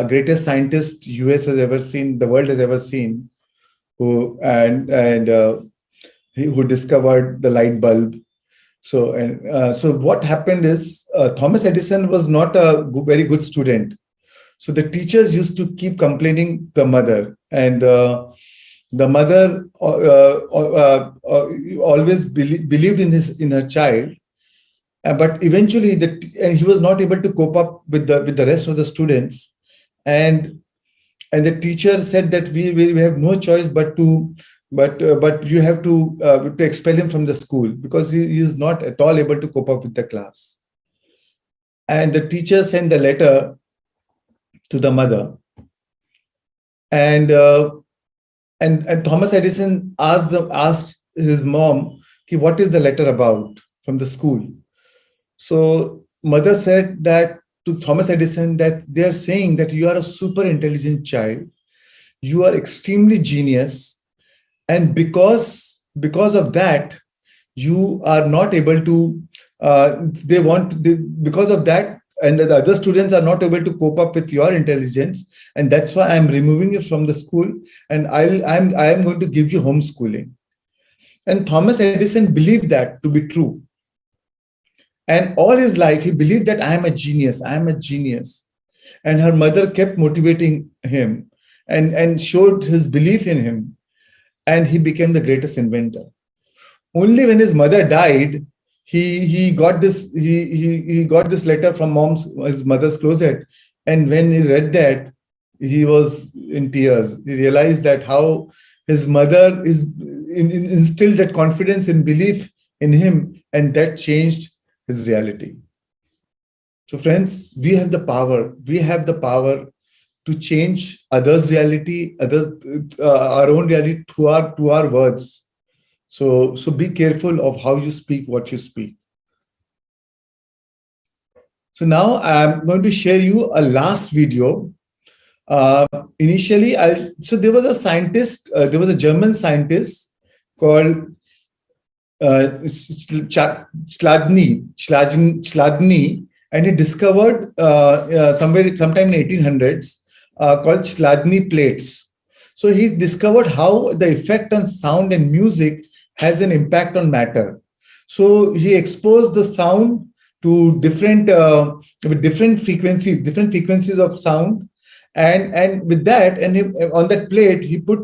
greatest scientists US has ever seen, the world has ever seen, who discovered the light bulb. So what happened is Thomas Edison was not a very good student. So the teachers used to keep complaining the mother, and the mother always believed in her child, but eventually and he was not able to cope up with the rest of the students, and the teacher said that we have no choice but you have to expel him from the school because he is not at all able to cope up with the class. And the teacher sent the letter to the mother, and Thomas Edison asked his mom, what is the letter about from the school? So mother said that to Thomas Edison that they are saying that you are a super intelligent child, you are extremely genius, and because of that, you are not able to. Because of that, and the other students are not able to cope up with your intelligence, and that's why I'm removing you from the school, and I'm going to give you homeschooling. And Thomas Edison believed that to be true. And all his life, he believed that I am a genius, I am a genius. And her mother kept motivating him and showed his belief in him. And he became the greatest inventor. Only when his mother died, he got this letter from his mother's closet. And when he read that, he was in tears. He realized that how his mother instilled that confidence and belief in him, and that changed his reality. So friends, we have the power. We have the power to change others' reality, our own reality to our words. So be careful of how you speak, what you speak. So now I'm going to share you a last video. Initially, there was a scientist, there was a German scientist called Chladni, and he discovered sometime in 1800s called Chladni plates. So he discovered how the effect on sound and music has an impact on matter. So he exposed the sound to different frequencies of sound, and with that, on that plate he put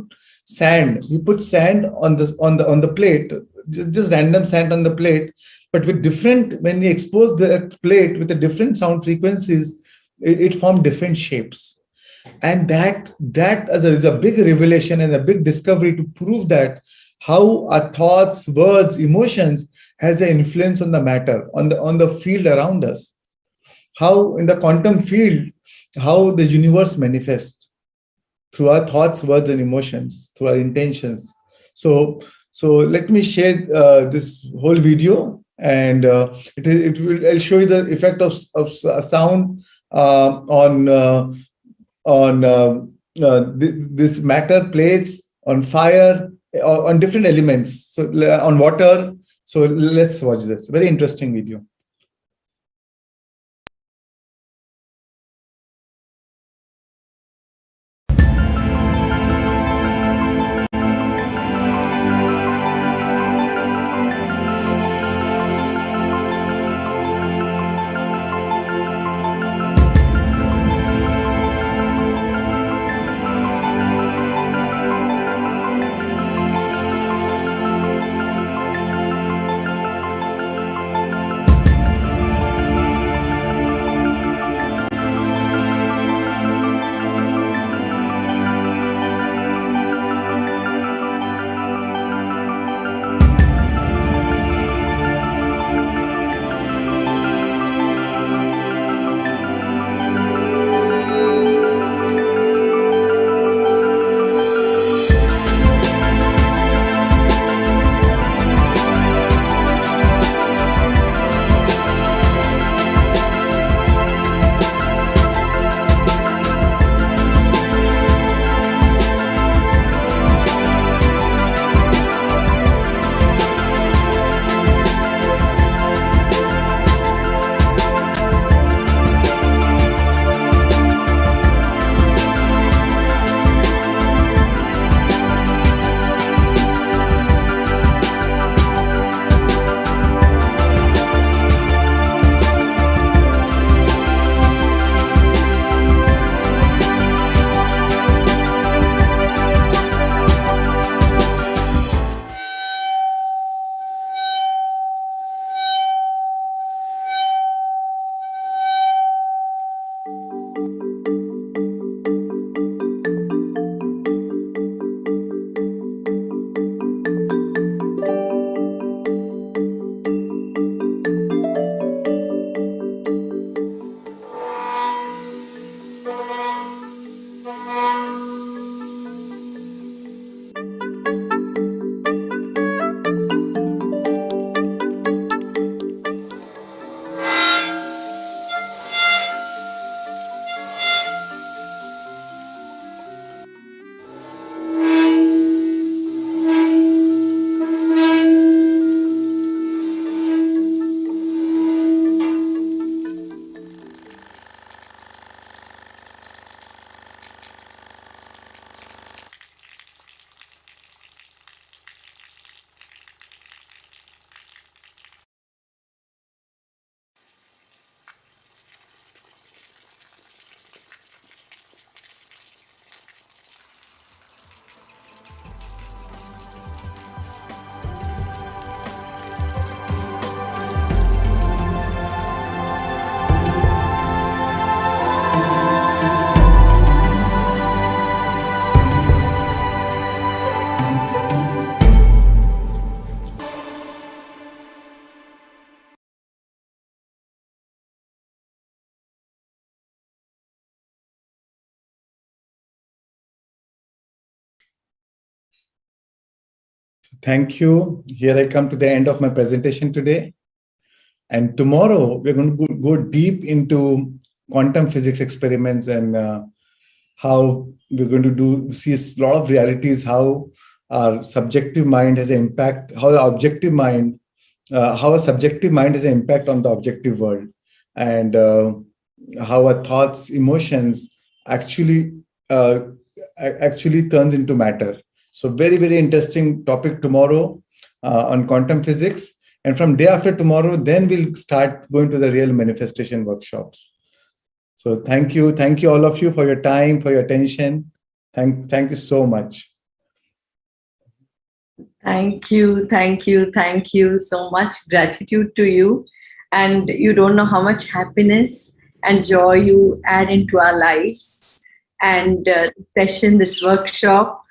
sand. He put sand on the plate, just random sand on the plate, but with different. When he exposed the plate with the different sound frequencies, it formed different shapes. And that is a big revelation and a big discovery to prove that how our thoughts, words, emotions has an influence on the matter, on the field around us. How in the quantum field, how the universe manifests through our thoughts, words, and emotions, through our intentions. So let me share this whole video, and I'll show you the effect of sound on this matter plates, on fire, on different elements, so on water. So let's watch this very interesting video. Thank you. Here I come to the end of my presentation today. And tomorrow, we're going to go deep into quantum physics experiments and how we're going to see a lot of realities, how our subjective mind has an impact, how the objective mind, how a subjective mind has an impact on the objective world, and how our thoughts, emotions actually actually turns into matter. So very, very interesting topic tomorrow on quantum physics. And from day after tomorrow, then we'll start going to the real manifestation workshops. So thank you all of you for your time, for your attention. Thank you so much. Thank you so much. Gratitude to you. And you don't know how much happiness and joy you add into our lives. And this workshop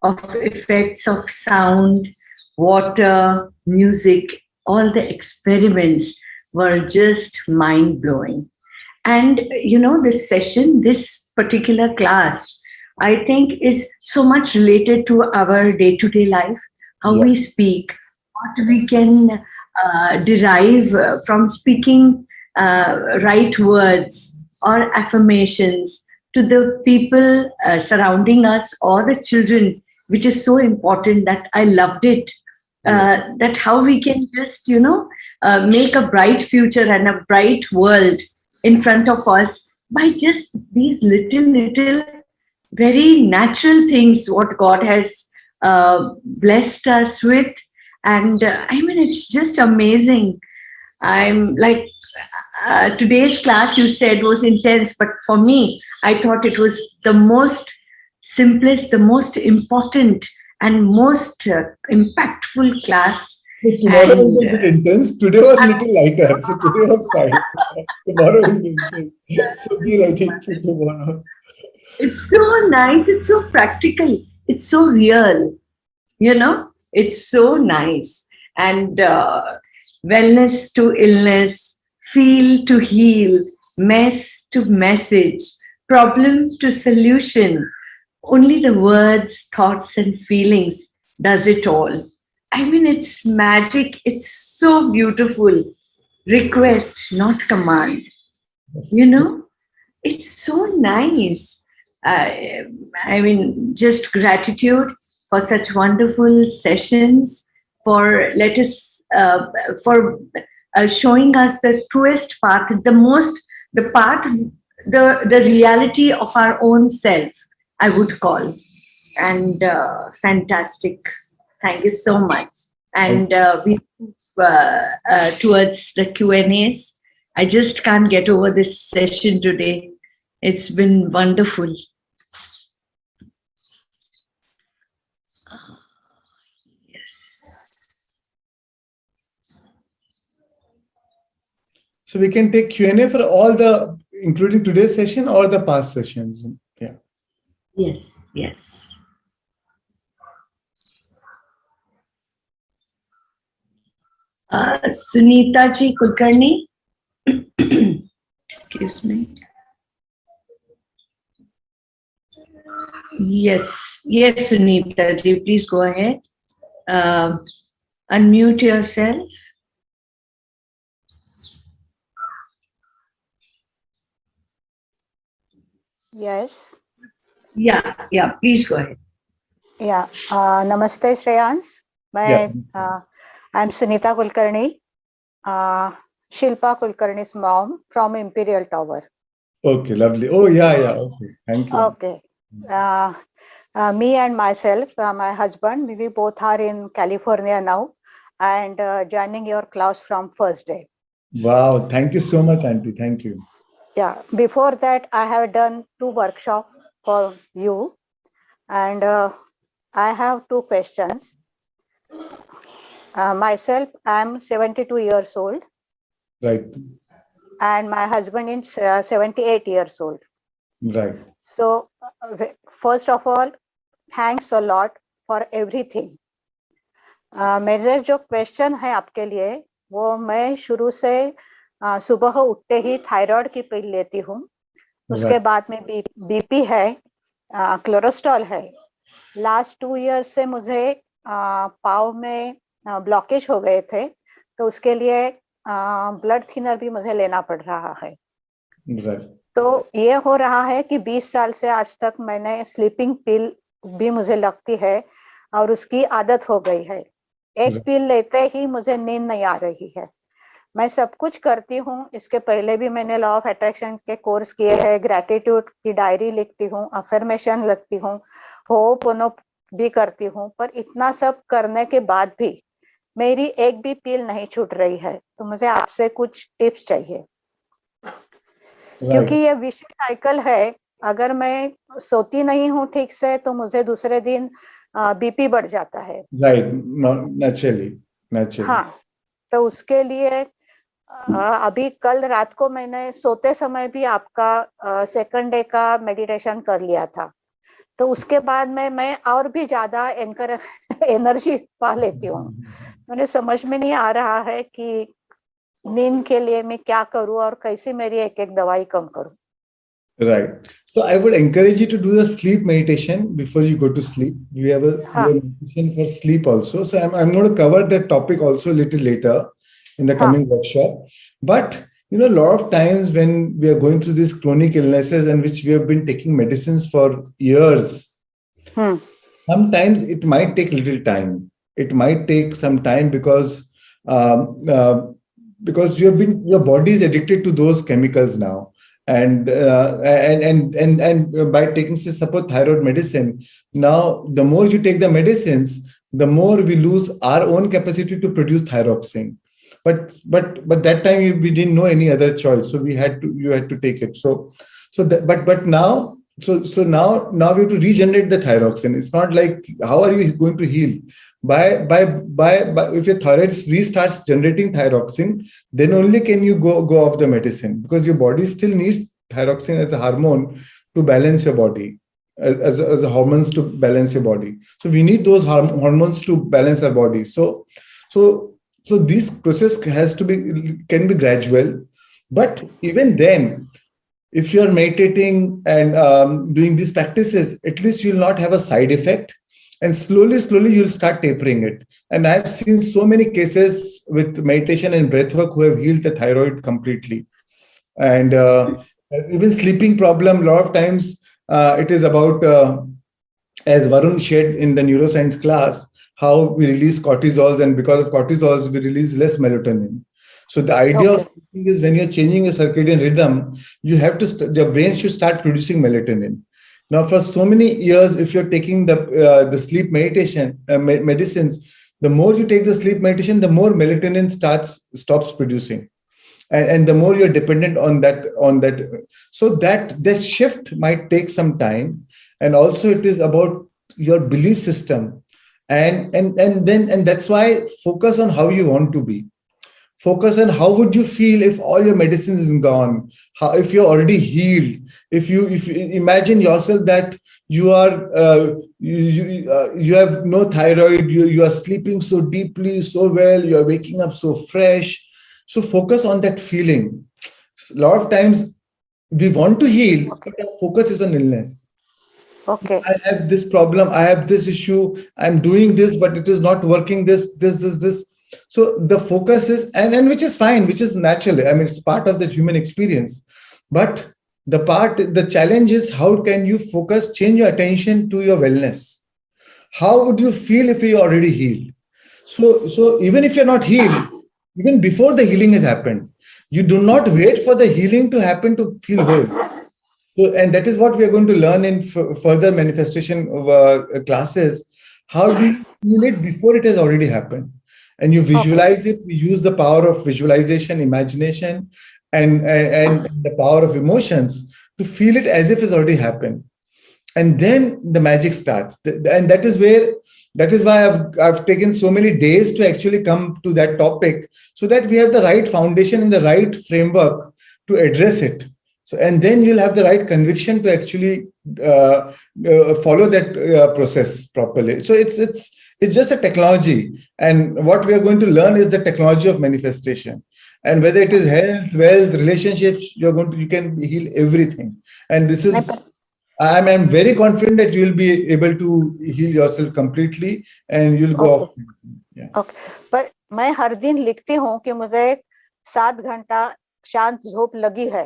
of effects of sound, water, music, all the experiments were just mind-blowing. And this session, this particular class, I think is so much related to our day-to-day life, how we speak, what we can derive from speaking right words or affirmations to the people surrounding us or the children, which is so important that I loved it. That how we can just, make a bright future and a bright world in front of us by just these little, very natural things what God has blessed us with. And it's just amazing. I'm like, today's class you said was intense, but for me, I thought it was the most simplest, the most important and most impactful class. Tomorrow will be a bit intense. Today was a little lighter, so today was fine. Tomorrow will be intense. So be ready for tomorrow. It's so nice. It's so practical. It's so real. It's so nice. And wellness to illness, feel to heal, mess to message, problem to solution. Only the words, thoughts, and feelings does it all. It's magic. It's so beautiful. Request, not command. It's so nice. Just gratitude for such wonderful sessions, for showing us the truest path, the path, the reality of our own self, I would call. And fantastic. Thank you so much. And we move towards the Q&As. I just can't get over this session today. It's been wonderful. Yes. So we can take Q&A for all including today's session or the past sessions. Yeah. Yes. Sunita ji Kulkarni. Excuse me. Yes, Sunita ji, please go ahead. Unmute yourself. Yes. Yeah, please go ahead. Yeah. Namaste, Shreyans. I'm Sunita Kulkarni, Shilpa Kulkarni's mom from Imperial Tower. Okay, lovely. Oh, yeah. Okay, thank you. Okay. Me and myself, my husband, we both are in California now and joining your class from first day. Wow, thank you so much, Auntie. Thank you. Yeah, before that, I have done 2 workshops for you and I have 2 questions. Myself, I'm 72 years old. Right. And my husband is 78 years old. Right. So, first of all, thanks a lot for everything. मेरा जो question है आपके लिए वो मैं शुरू से सुबह उठते ही थायराइड की पिल लेती हूँ. उसके बाद में बीपी है, कोलेस्ट्रॉल है. लास्ट 2 इयर्स से मुझे पाँव में ब्लॉकेज हो गए थे, तो उसके लिए ब्लड थिनर भी मुझे लेना पड़ रहा है। तो ये हो रहा है कि 20 साल से आज तक मैंने स्लीपिंग पिल भी मुझे लगती है और उसकी आदत हो गई है। एक पिल लेते ही मुझे नींद नहीं आ रही है। मैं सब कुछ करती हूँ, इसके पहले भी मैंने लॉ ऑफ अट्रैक्शन के कोर्स किए हैं, ग्रैटिट्यूड की डायरी लिखती हूँ, अफर्मेशन लिखती हूँ, होपोनो भी करती हूँ, पर इतना सब करने के बाद भी मेरी एक भी पिल नहीं छूट रही है। तो मुझे आपसे कुछ टिप्स चाहिए, क्योंकि ये विश साइकिल है। अगर मैं सोती नहीं हूँ ठीक से तो मुझे दूसरे दिन बीपी बढ़ जाता है। Right, naturally. हाँ, तो उसके लिए अभी कल रात को मैंने सोते समय भी आपका सेकंड डे का मेडिटेशन कर लिया था। तो उसके बाद में मैं और भी ज्यादा एनर्जी पा लेती हूँ। मुझे समझ में नहीं आ रहा है कि नींद के लिए मैं क्या करूँ और कैसे मेरी एक एक दवाई कम करूँ। Right. So I would encourage you to do a sleep meditation before you go to sleep. We have a meditation for sleep also. So I'm going to cover that topic also a little later in the coming workshop. But a lot of times when we are going through these chronic illnesses and which we have been taking medicines for years, sometimes it might take little time. It might take some time because your body is addicted to those chemicals now. And by taking, say, suppose thyroid medicine, now the more you take the medicines, the more we lose our own capacity to produce thyroxine. But that time we didn't know any other choice, so you had to take it. Now we have to regenerate the thyroxine. It's not like how are you going to heal? By if your thyroid restarts generating thyroxine, then only can you go off the medicine, because your body still needs thyroxine as a hormone to balance your body, as a hormones to balance your body. So we need those hormones to balance our body. So this process can be gradual, but even then, if you are meditating and doing these practices, at least you will not have a side effect. And slowly you'll start tapering it. And I've seen so many cases with meditation and breathwork who have healed the thyroid completely. And even sleeping problem, a lot of times it is about, as Varun shared in the neuroscience class, how we release cortisols, and because of cortisols, we release less melatonin. So the idea of sleeping is when you're changing a circadian rhythm, you have to, your brain should start producing melatonin. Now, for so many years, if you're taking the sleep meditation medicines, the more you take the sleep meditation, the more melatonin stops producing, and the more you're dependent on that. So that shift might take some time, and also it is about your belief system, and that's why focus on how you want to be. Focus on how would you feel if all your medicines is gone, if you're already healed, if you imagine yourself that you are you have no thyroid, you are sleeping so deeply, so well, you are waking up so fresh. So focus on that feeling. A lot of times we want to heal, but our focus is on illness. Okay. I have this problem, I have this issue, I'm doing this, but it is not working, this. So the focus is, and which is fine, which is natural. I mean, it's part of the human experience. But the challenge is, how can you focus, change your attention to your wellness? How would you feel if you're already healed? So even if you're not healed, even before the healing has happened, you do not wait for the healing to happen to feel whole. So, and that is what we are going to learn in further manifestation classes. How do you feel it before it has already happened? And you visualize it. We use the power of visualization, imagination, and the power of emotions to feel it as if it's already happened. And then the magic starts. And that is why I've taken so many days to actually come to that topic, so that we have the right foundation and the right framework to address it. So, and then you'll have the right conviction to actually follow that process properly. So it's just a technology, and what we are going to learn is the technology of manifestation. And whether it is health, wealth, relationships, you can heal everything. And this is I'm very confident that you will be able to heal yourself completely and you'll go off. Yeah. Okay, पर मैं हर दिन लिखती हूँ कि मुझे 7 घंटा शांत झोप लगी है,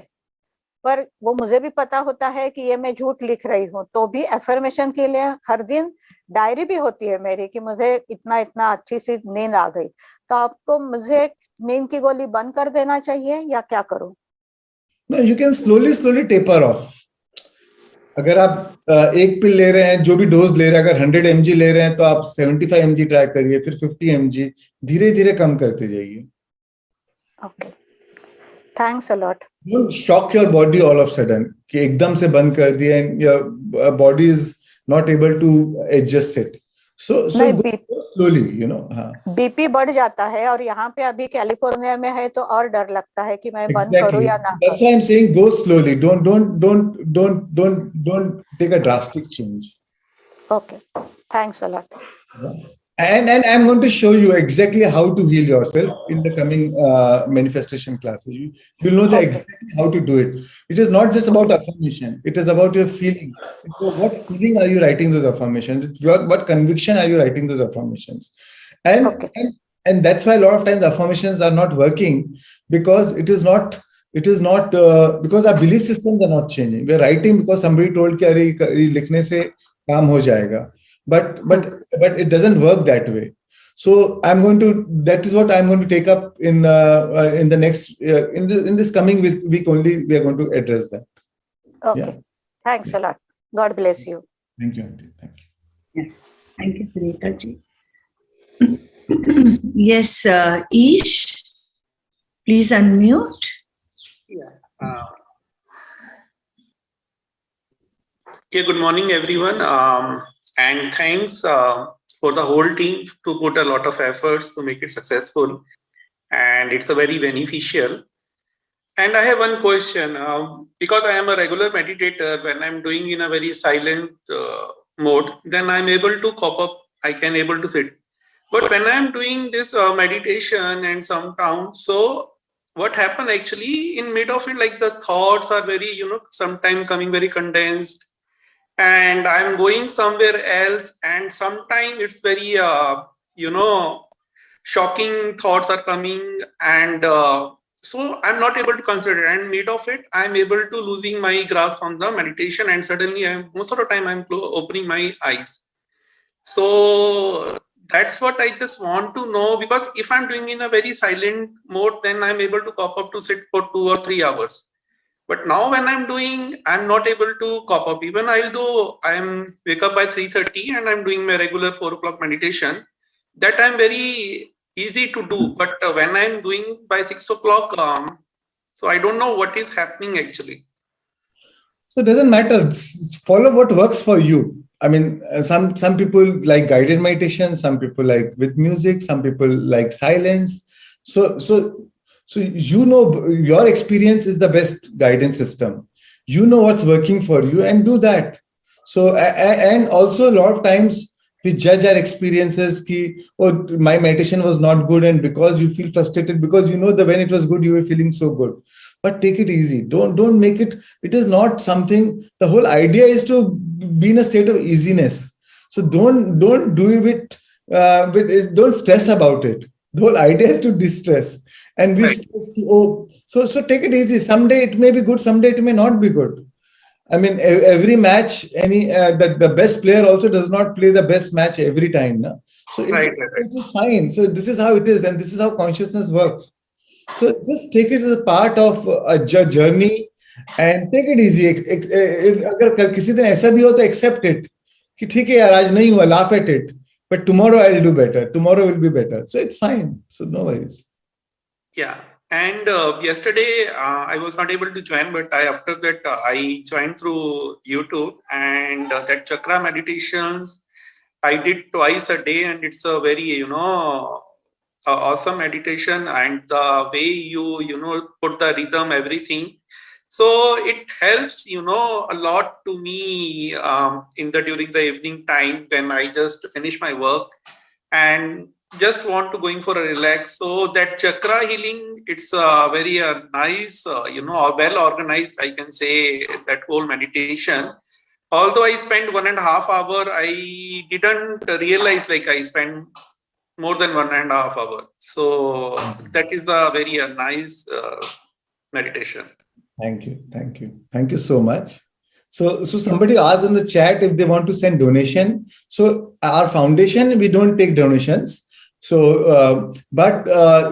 पर वो मुझे भी पता होता है कि ये मैं झूठ लिख रही हूँ, तो भी एफर्मेशन के लिए हर दिन डायरी भी होती है मेरी कि मुझे इतना इतना अच्छी सी नींद आ गई. तो आपको मुझे नींद की गोली बंद कर देना चाहिए या क्या करूँ? No, you can slowly taper off. अगर आप एक पिल ले रहे हैं, जो भी डोज ले रहे हैं, अगर 100 mg ले रहे हैं तो आप 75 mg ट्राई करिए, फिर 50 mg, धीरे धीरे कम करते जाइए. Okay, thanks a lot. Don't shock your body all of a sudden कि एकदम से बंद कर दिया and your body is not able to adjust it. So go slowly, you know. हाँ. बीपी बढ़ जाता है और यहाँ पे अभी कैलिफोर्निया में है तो और डर लगता है कि मैं बंद करूँ या ना. That's why I'm saying go slowly. Don't take a drastic change. Okay, thanks a lot. And I'm going to show you exactly how to heal yourself in the coming manifestation classes. You'll know exactly how to do it. It is not just about affirmation. It is about your feeling. What feeling are you writing those affirmations? What conviction are you writing those affirmations? And that's why a lot of times affirmations are not working because it is not because our belief systems are not changing. We're writing because somebody told कि अरे लिखने से काम हो जाएगा. But it doesn't work that way. So that is what I'm going to take up in the next in this coming week only. We are going to address that. Okay. Yeah. Thanks a lot. God bless you. Thank you, Auntie. Thank you. Yeah. Thank you, Sunita ji. Yes, Ish, please unmute. Yeah. Good morning, everyone. And thanks for the whole team to put a lot of efforts to make it successful. And it's a very beneficial. And I have one question. Because I am a regular meditator, when I'm doing in a very silent mode, then I'm able to cope up. I can able to sit. But when I'm doing this meditation and sometimes, so what happened actually in mid of it, like the thoughts are very, sometimes coming very condensed. And I'm going somewhere else, and sometimes it's very, shocking thoughts are coming, and so I'm not able to consider. And mid of it, I'm able to losing my grasp on the meditation, and suddenly, most of the time, I'm opening my eyes. So that's what I just want to know, because if I'm doing in a very silent mode, then I'm able to cope up to sit for 2 or 3 hours. But now when I'm doing, I'm not able to cope up. Even although I'm wake up by 3:30 and I'm doing my regular 4 o'clock meditation, that I'm very easy to do. But when I'm doing by 6 o'clock, so I don't know what is happening actually. So it doesn't matter. Follow what works for you. I mean, some people like guided meditation, some people like with music, some people like silence. So your experience is the best guidance system. You know what's working for you and do that. So and also a lot of times we judge our experiences ki, oh, my meditation was not good, and because you feel frustrated because you know that when it was good you were feeling so good. But take it easy. Don't make it. It is not something. The whole idea is to be in a state of easiness. So don't do it. Don't stress about it. The whole idea is to distress. And we stress. Oh, so take it easy. Someday it may be good. Someday it may not be good. I mean, every match, the best player also does not play the best match every time. No? So it is fine. So this is how it is, and this is how consciousness works. So just take it as a part of a journey and take it easy. अगर किसी दिन ऐसा भी हो तो accept it कि ठीक है यार आज नहीं हुआ, laugh at it, but tomorrow I'll do better. Tomorrow will be better. So it's fine. So no worries. Yeah. And yesterday I was not able to join, but after that I joined through YouTube, and that chakra meditations I did twice a day, and it's a very awesome meditation, and the way you put the rhythm, everything. So it helps a lot to me during the evening time when I just finish my work and just want to going for a relax. So that chakra healing, it's very nice, well organized, I can say, that whole meditation. although I spent 1.5 hours, I didn't realize like I spent more than 1.5 hours. So that is a very nice meditation. Thank you. Thank you. Thank you so much. So somebody asked in the chat if they want to send donation. So our foundation, we don't take donations. So, but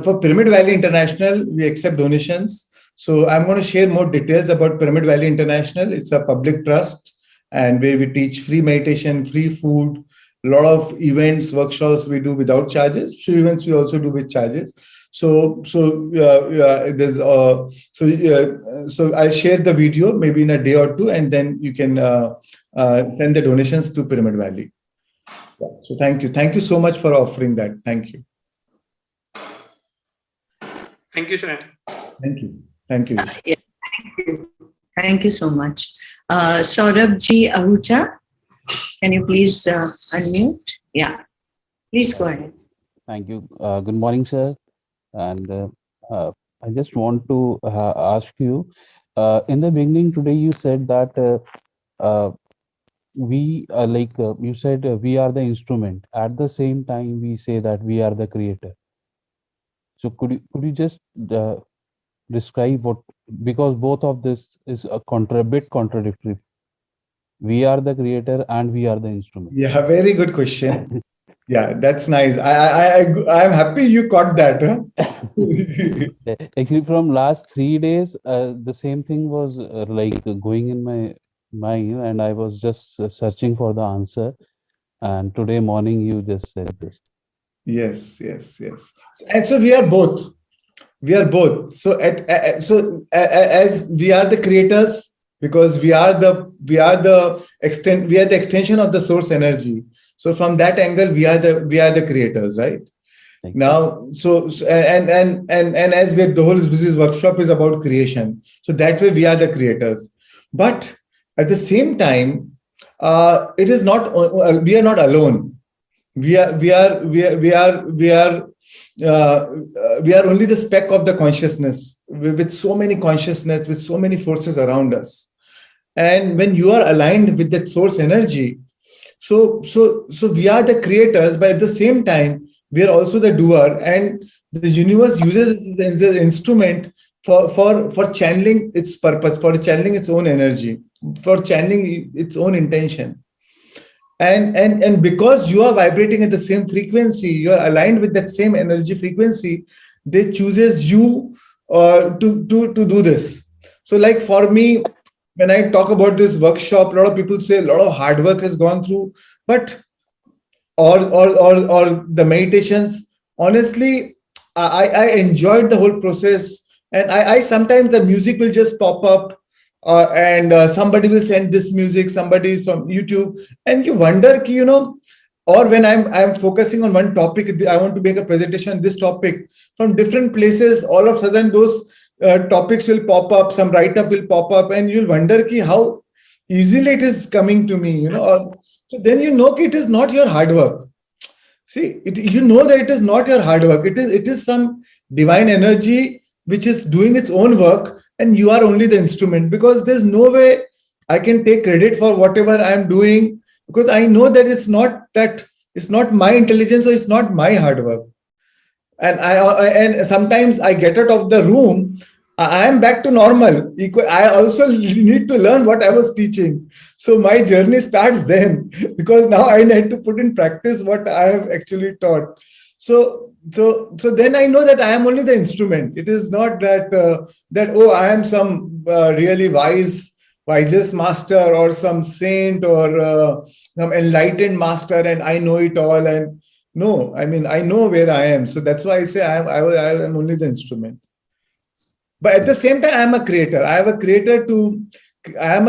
for Pyramid Valley International, we accept donations. So I'm going to share more details about Pyramid Valley International. It's a public trust, and where we teach free meditation, free food, a lot of events, workshops we do without charges. Few events we also do with charges. So I'll share the video maybe in a day or two, and then you can send the donations to Pyramid Valley. Yeah. So thank you so much for offering that. Thank you. Thank you, Shreyan. Thank you. Yeah, thank you so much. Saurabh Ahuja, can you please unmute? Yeah, please go ahead. Thank you. Good morning, sir. And I just want to ask you, in the beginning today, you said that you said we are the instrument. At the same time, we say that we are the creator. So could you just describe what, because both of this is a bit contradictory. We are the creator and we are the instrument. Yeah, very good question. Yeah, that's nice. I'm happy you caught that. Huh? Actually, from last 3 days, the same thing was going in my mind, and I was just searching for the answer. And today morning, you just said this. Yes. And so we are both. So as we are the creators, because we are the extension of the source energy. So from that angle, we are the creators, right? Now, and as the whole business workshop is about creation, so that way we are the creators. But at the same time, it is not. We are not alone. We are only the speck of the consciousness, with so many consciousness, with so many forces around us. And when you are aligned with that source energy, so we are the creators, but at the same time, we are also the doer, and the universe uses it as an instrument for channeling its purpose, for channeling its own energy, for channeling its own intention. And because you are vibrating at the same frequency, you are aligned with that same energy frequency, they chooses you to do this. So like for me, when I talk about this workshop, a lot of people say a lot of hard work has gone through, but or the meditations, honestly, I enjoyed the whole process. And I sometimes the music will just pop up, and somebody will send this music, somebody from YouTube, and you wonder, or when I'm focusing on one topic, I want to make a presentation on this topic, from different places, all of a sudden those topics will pop up, some write-up will pop up, and you'll wonder how easily it is coming to me, so then it is not your hard work. See, that it is not your hard work. It is some divine energy which is doing its own work, and you are only the instrument, because there's no way I can take credit for whatever I'm doing, because I know that it's not my intelligence, or it's not my hard work. And sometimes I get out of the room, I am back to normal. I also need to learn what I was teaching. So my journey starts then, because now I need to put in practice what I have actually taught. So then I know that I am only the instrument. It is not that I am some really wisest master, or some saint, or some enlightened master, and I know it all. And no, I mean, I know where I am. So that's why I say I am only the instrument. But at the same time, I am a creator. I am a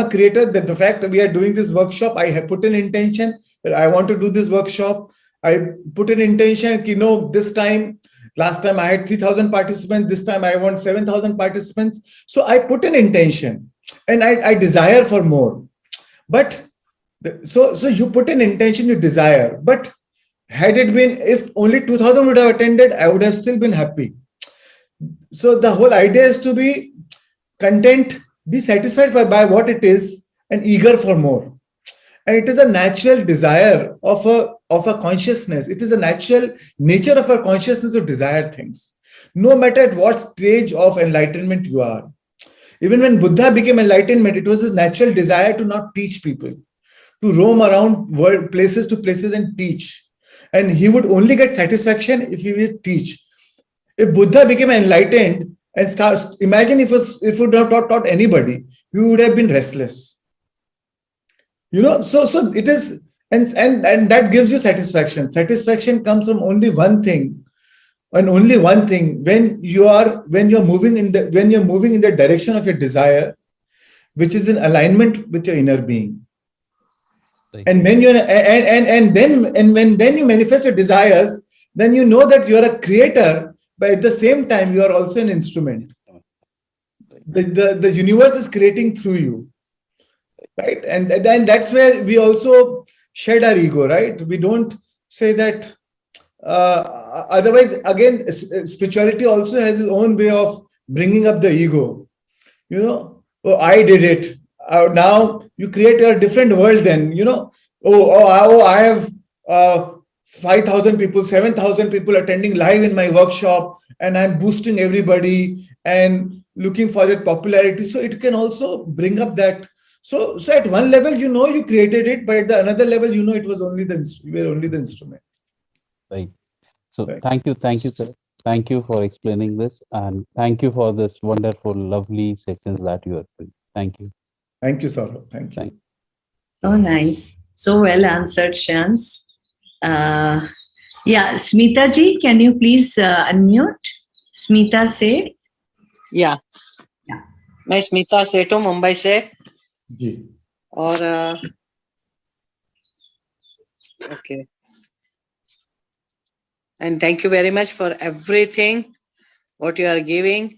creator that the fact that we are doing this workshop, I have put an intention that I want to do this workshop. I put an intention, this time, last time I had 3,000 participants, this time I want 7,000 participants. So I put an intention, and I desire for more. But so you put an intention, you desire. But had it been, if only 2,000 would have attended, I would have still been happy. So the whole idea is to be content, be satisfied by what it is, and eager for more. And it is a natural desire of a consciousness. It is a natural nature of our consciousness to desire things, no matter at what stage of enlightenment you are. Even when Buddha became enlightenment, it was his natural desire to not teach people, to roam around world, places to places and teach. And he would only get satisfaction if he would teach. If Buddha became enlightened and imagine if he would have taught anybody, he would have been restless. So it is, and that gives you satisfaction. Satisfaction comes from only one thing, and only one thing. When you're moving in the direction of your desire, which is in alignment with your inner being. Right. And when then you manifest your desires, then you know that you are a creator, but at the same time you are also an instrument. The universe is creating through you. Right. And that's where we also shed our ego, right? We don't say that. Otherwise, again, spirituality also has its own way of bringing up the ego. Oh, I did it. Now you create a different world then, I have 5,000 people, 7,000 people attending live in my workshop, and I'm boosting everybody and looking for that popularity. So it can also bring up that. So at one level, you created it, but at the another level, it was only you were only the instrument. Right. So right. Thank you, sir. Thank you for explaining this, and thank you for this wonderful, lovely sessions that you are doing. Thank you. Thank you, Saurabh. Thank you. So nice. So well answered, Shreans. Yeah, Smita ji, can you please unmute? Smita से. Yeah. मैं स्मिता सेठ हूँ मुंबई से. जी. और okay. And thank you very much for everything what you are giving.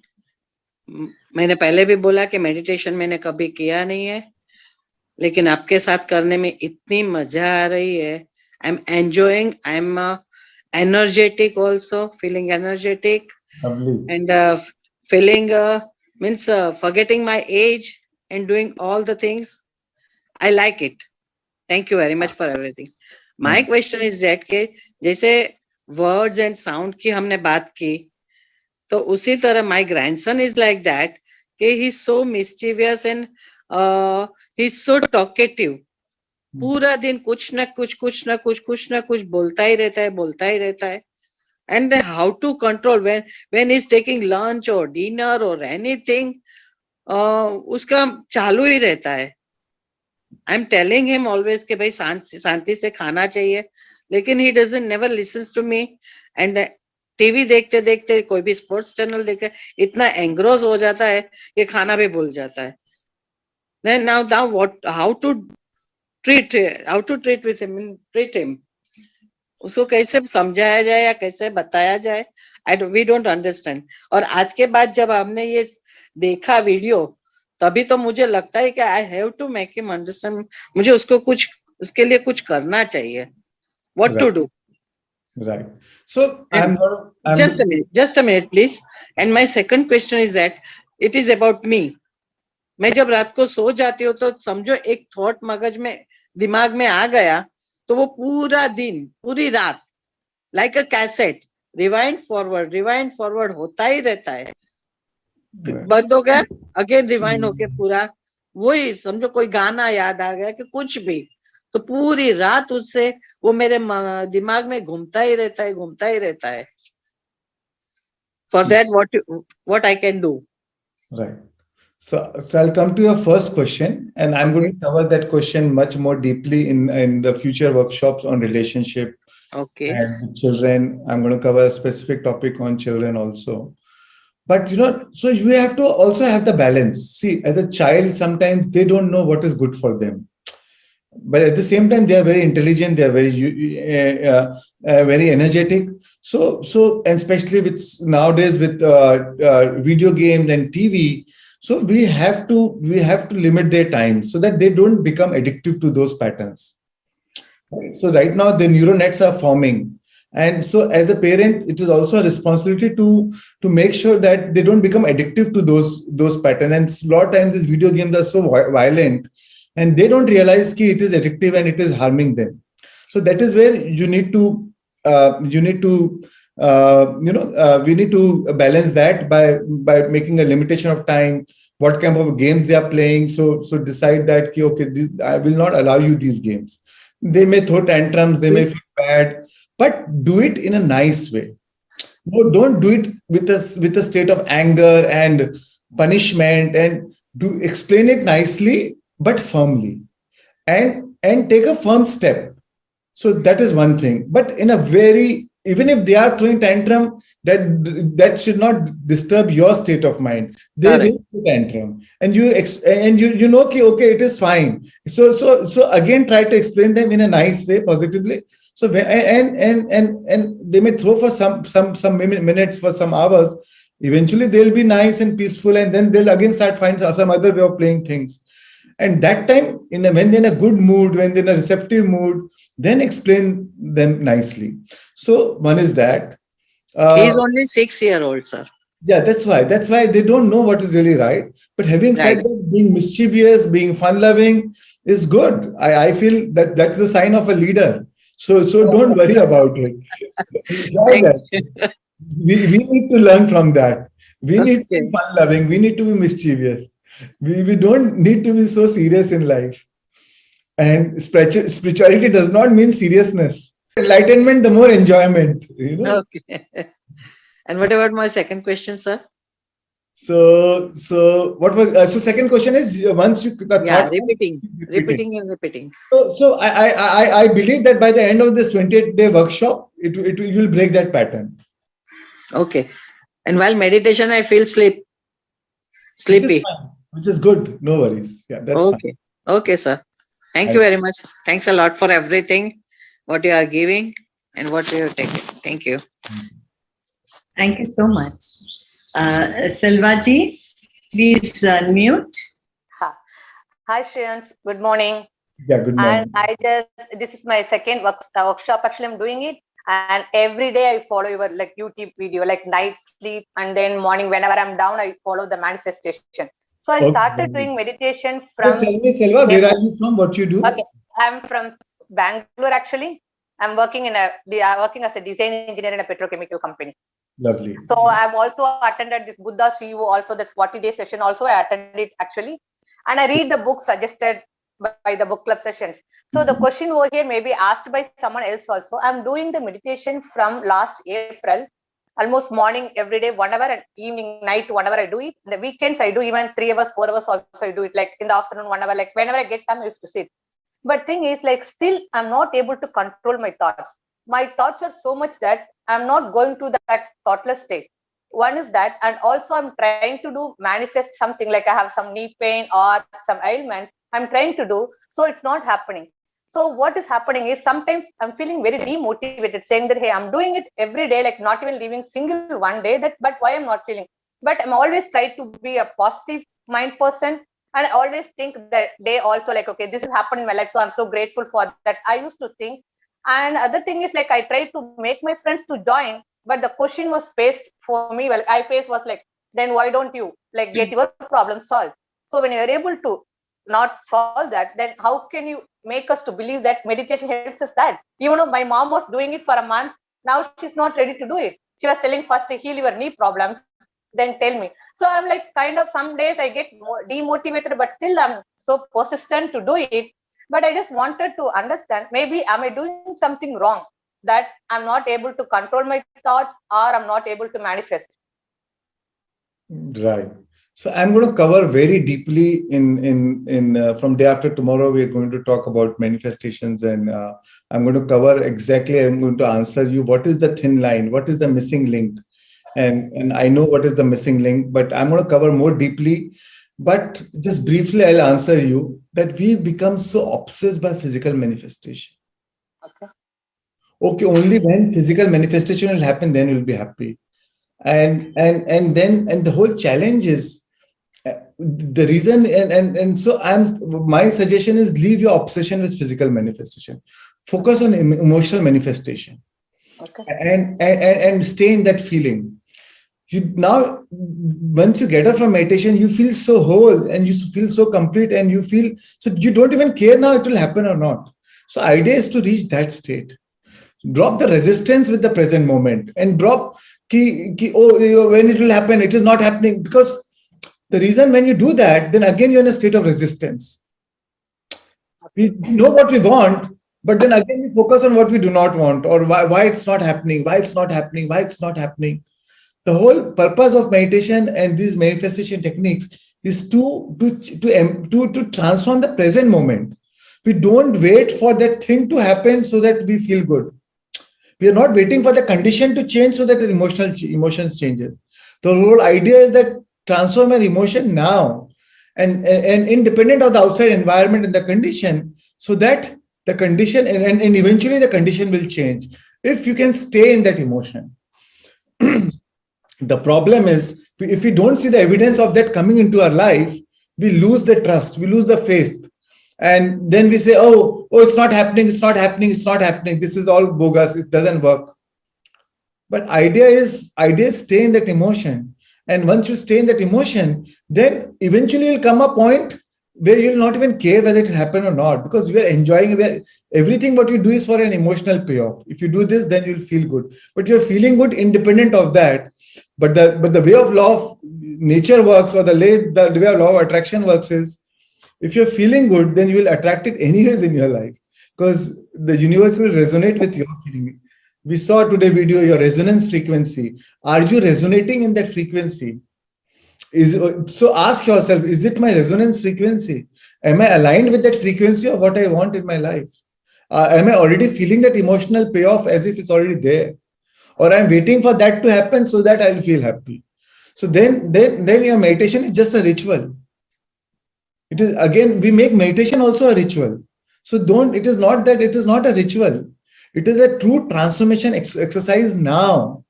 मैंने पहले भी बोला कि मेडिटेशन मैंने कभी किया नहीं है, लेकिन आपके साथ करने में इतनी मजा आ रही है. I am enjoying, I am energetic also, feeling energetic and feeling means forgetting my age and doing all the things. I like it. Thank you very much for everything. My question is that के जैसे words and sound की हमने बात की, तो उसी तरह my grandson is like that कि he's so mischievous and he's so talkative. पूरा दिन कुछ ना कुछ बोलता ही रहता है. And how to control when he's taking lunch or dinner or anything, उसका चालू ही रहता है. I'm telling him always कि भाई शांति से खाना चाहिए, लेकिन he doesn't never listens to me. And TV देखते देखते कोई भी स्पोर्ट्स चैनल देखे इतना एंग्रोस हो जाता है कि खाना भी भूल जाता है. Then now how to treat with him, treat him. उसको कैसे समझाया जाए या कैसे बताया जाए, we don't understand. और आज के बाद जब हमने ये देखा वीडियो, तभी तो मुझे लगता है कि I have to make him understand. मुझे उसके लिए कुछ करना चाहिए. What right. to do? Right. So just a minute, please. And my second question is that it is about me. मैं जब रात को सो जाती हूँ तो समझो एक थॉट मगज में दिमाग में आ गया, तो वो पूरा दिन पूरी रात लाइक अ कैसेट रिवाइंड फॉरवर्ड होता ही रहता है. बंद हो गया, अगेन रिवाइंड होके पूरा वही समझो कोई गाना याद आ गया कि कुछ भी, तो पूरी रात उससे वो मेरे दिमाग में घूमता ही रहता है. For that, what I can do? Right. So I'll come to your first question, and I'm going to cover that question much more deeply in the future workshops on relationship. Okay. And children. I'm going to cover a specific topic on children also. But so you have to also have the balance. See, as a child, sometimes they don't know what is good for them, but at the same time, they are very intelligent. They are very energetic. So and especially with nowadays with video games and TV. So we have to limit their time so that they don't become addictive to those patterns. Right? So right now the neural nets are forming, and so as a parent, it is also a responsibility to make sure that they don't become addictive to those patterns. And a lot of times these video games are so violent and they don't realize that it is addictive and it is harming them. So that is where you need to we need to balance that by making a limitation of time, what kind of games they are playing. So decide that, okay, I will not allow you these games. They may throw tantrums, they may feel bad, but do it in a nice way. No, don't do it with a state of anger and punishment, and do explain it nicely but firmly, and take a firm step. So that is one thing. But in a very, even if they are throwing tantrum, that should not disturb your state of mind. They will throw tantrum, and you know, okay, it is fine. So again, try to explain them in a nice way, positively. So and they may throw for some minutes, for some hours. Eventually, they'll be nice and peaceful, and then they'll again start finding some other way of playing things. And that time, when they're in a good mood, when they're in a receptive mood, then explain them nicely. So one is that. He's only 6-year-old, sir. Yeah, that's why they don't know what is really right. But having said that, being mischievous, being fun-loving is good. I feel that's a sign of a leader. So don't worry about it. Enjoy that. We need to learn from that. We need to be fun-loving. We need to be mischievous. We don't need to be so serious in life. And spirituality does not mean seriousness. Enlightenment, the more enjoyment. Okay. And what about my second question, sir? So what was so second question is, once you repeating. So I believe that by the end of this 28-day workshop, it will break that pattern. Okay. And while meditation, I feel sleepy. Which is good. No worries. Yeah, that's fine. Okay, sir. Thank you very much. Thanks a lot for everything, what you are giving and what you have taken. Thank you. Thank you so much. Selvaji, please unmute. Hi, Shreans. Good morning. Yeah, good morning. And this is my second workshop. Actually, I'm doing it. And every day I follow your YouTube video, like night sleep, and then morning, whenever I'm down, I follow the manifestation. So I started doing meditation from... Just tell me, Selva, where are you from? What you do? Okay, I'm from Bangalore, actually. I'm working as a design engineer in a petrochemical company. Lovely. So I've also attended this Buddha CEO, also this 40-day session. Also, I attended it actually. And I read the book suggested by the book club sessions. So the question over here may be asked by someone else also. I'm doing the meditation from last April. Almost morning every day, 1 hour, and evening, night, 1 hour I do it. In the weekends, I do even 3 hours, 4 hours also I do it. Like in the afternoon, 1 hour, like whenever I get time, I used to sit. But thing is, like, still, I'm not able to control my thoughts. My thoughts are so much that I'm not going to that thoughtless state. One is that, and also I'm trying to manifest something, like I have some knee pain or some ailment I'm trying to do. So it's not happening. So what is happening is sometimes I'm feeling very demotivated, saying that, hey, I'm doing it every day, like not even leaving single one day, but why I'm not feeling? But I'm always trying to be a positive mind person. And I always think that day also, like, okay, this has happened in my life, so I'm so grateful for that. I used to think. And other thing is, like, I tried to make my friends to join, but the question was faced for me. Well, I faced was like, then why don't you like get your problem solved? So when you're able to not solve that, then how can you make us to believe that meditation helps us that? Even though my mom was doing it for a month, now she's not ready to do it. She was telling first to heal your knee problems, then tell me. So I'm like, kind of some days I get more demotivated, but still I'm so persistent to do it. But I just wanted to understand, maybe am I doing something wrong that I'm not able to control my thoughts, or I'm not able to manifest? Right. So I'm going to cover very deeply in from day after tomorrow. We're going to talk about manifestations, and I'm going to cover exactly. I'm going to answer you what is the thin line, what is the missing link, and I know what is the missing link, but I'm going to cover more deeply. But just briefly, I'll answer you that we become so obsessed by physical manifestation. Okay, only when physical manifestation will happen, then you'll be happy. And the whole challenge is the reason, and so my suggestion is leave your obsession with physical manifestation. Focus on emotional manifestation. And stay in that feeling. Now, once you get up from meditation, you feel so whole and you feel so complete, and you feel so you don't even care now it will happen or not. So idea is to reach that state. Drop the resistance with the present moment, and drop when it will happen, it is not happening. Because the reason when you do that, then again you're in a state of resistance. We know what we want, but then again we focus on what we do not want, or why it's not happening, why it's not happening, why it's not happening. The whole purpose of meditation and these manifestation techniques is to transform the present moment. We don't wait for that thing to happen so that we feel good. We are not waiting for the condition to change so that the emotions changes. The whole idea is that transform an emotion now, and independent of the outside environment and the condition, so that the condition and eventually the condition will change if you can stay in that emotion. The problem is, if we don't see the evidence of that coming into our life, we lose the trust, we lose the faith. And then we say, oh, it's not happening, it's not happening, it's not happening. This is all bogus, it doesn't work. But idea is stay in that emotion. And once you stay in that emotion, then eventually will come a point where you'll not even care whether it happened or not, because you are enjoying everything. What you do is for an emotional payoff. If you do this, then you'll feel good. But you're feeling good independent of that. But the way of law of nature works, or the way of law of attraction works is, if you're feeling good, then you will attract it anyways in your life, because the universe will resonate with your feeling. We saw today video, your resonance frequency. Are you resonating in that frequency? So ask yourself, is it my resonance frequency? Am I aligned with that frequency of what I want in my life? Am I already feeling that emotional payoff as if it's already there? Or I'm waiting for that to happen so that I'll feel happy. So then your meditation is just a ritual. It is, again, we make meditation also a ritual. So it is not a ritual. It is a true transformation exercise now.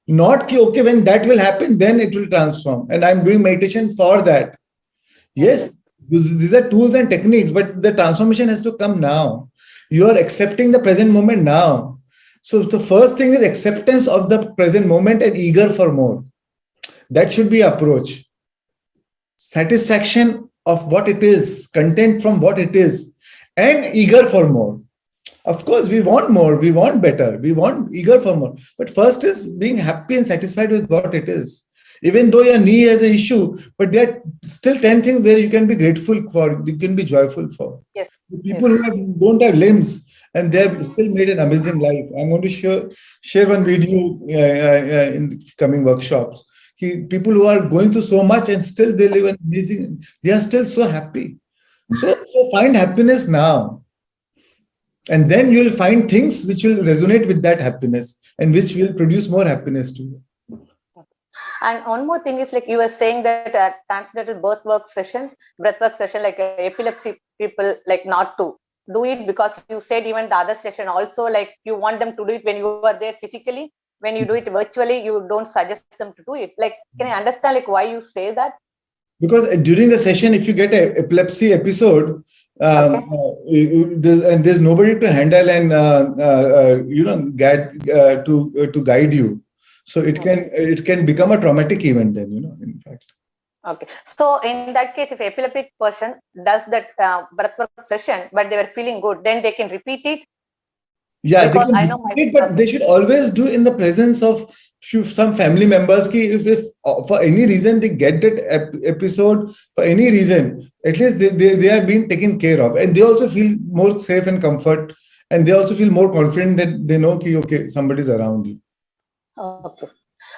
Not okay, when that will happen, then it will transform. And I'm doing meditation for that. Yes, these are tools and techniques, but the transformation has to come now. You are accepting the present moment now. So the first thing is acceptance of the present moment and eager for more. That should be approach. Satisfaction of what it is, content from what it is, and eager for more. Of course, we want more, we want better, we want eager for more. But first is being happy and satisfied with what it is. Even though your knee has an issue, but there are still 10 things where you can be grateful for, you can be joyful for. Yes. People who don't have limbs and they have still made an amazing life. I'm going to share one video in the coming workshops. People who are going through so much and still they live an amazing, they are still so happy. So find happiness now. And then you will find things which will resonate with that happiness and which will produce more happiness to you. And one more thing is, like you were saying that at transcendental breathwork session, like epilepsy people, like not to do it, because you said even the other session also, like you want them to do it when you are there physically. When you do it virtually, you don't suggest them to do it. Like, can I understand like why you say that? Because during the session, if you get an epilepsy episode, there's nobody to handle and to guide you, so it can become a traumatic event then, in fact. Okay, so in that case, if epileptic person does that breathwork session but they were feeling good, then they can repeat it. Yeah, because they can but they should always do in the presence of some family members. If for any reason they get that episode, for any reason, at least they are being taken care of, and they also feel more safe and comfort, and they also feel more confident that they know okay, somebody's around you. Okay.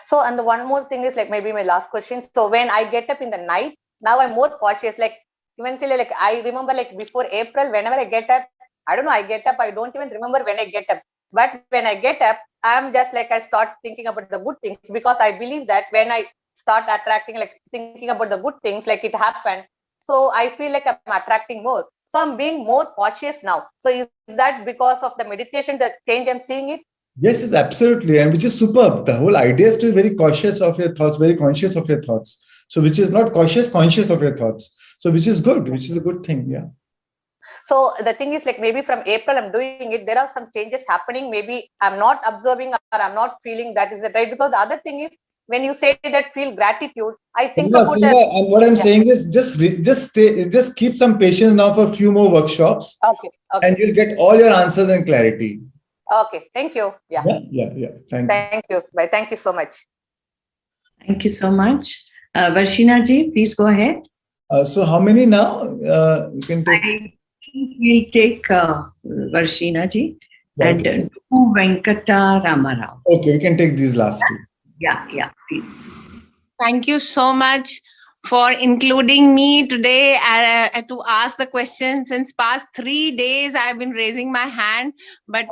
So, and the one more thing is, like maybe my last question. So when I get up in the night, now I'm more cautious. Like eventually, like I remember, like before April, whenever I get up, I don't know, I get up, I don't even remember when I get up. But when I get up, I'm just like, I start thinking about the good things, because I believe that when I start attracting, like thinking about the good things, like it happened. So I feel like I'm attracting more. So I'm being more cautious now. So is that because of the meditation, the change I'm seeing it? Yes, it's absolutely. And which is superb. The whole idea is to be very cautious of your thoughts, very conscious of your thoughts. So which is not cautious, conscious of your thoughts. So which is good, which is a good thing. Yeah. So the thing is, like maybe from April I'm doing it, there are some changes happening. Maybe I'm not observing or I'm not feeling that is the right. Because the other thing is, when you say that feel gratitude, I think Simba, about Simba, and what I'm saying is just keep some patience now for a few more workshops, okay, and you'll get all your answers and clarity. okay. Thank you. Yeah. Thank you. Thank you. Bye. Thank you so much. Thank you so much. Varshina ji, please go ahead. So how many now? You can take. I think we'll take Varshina ji and Okay. Venkata Ramarao. Okay, you can take these last two. Yeah, please. Thank you so much for including me today to ask the question. Since past 3 days, I've been raising my hand, but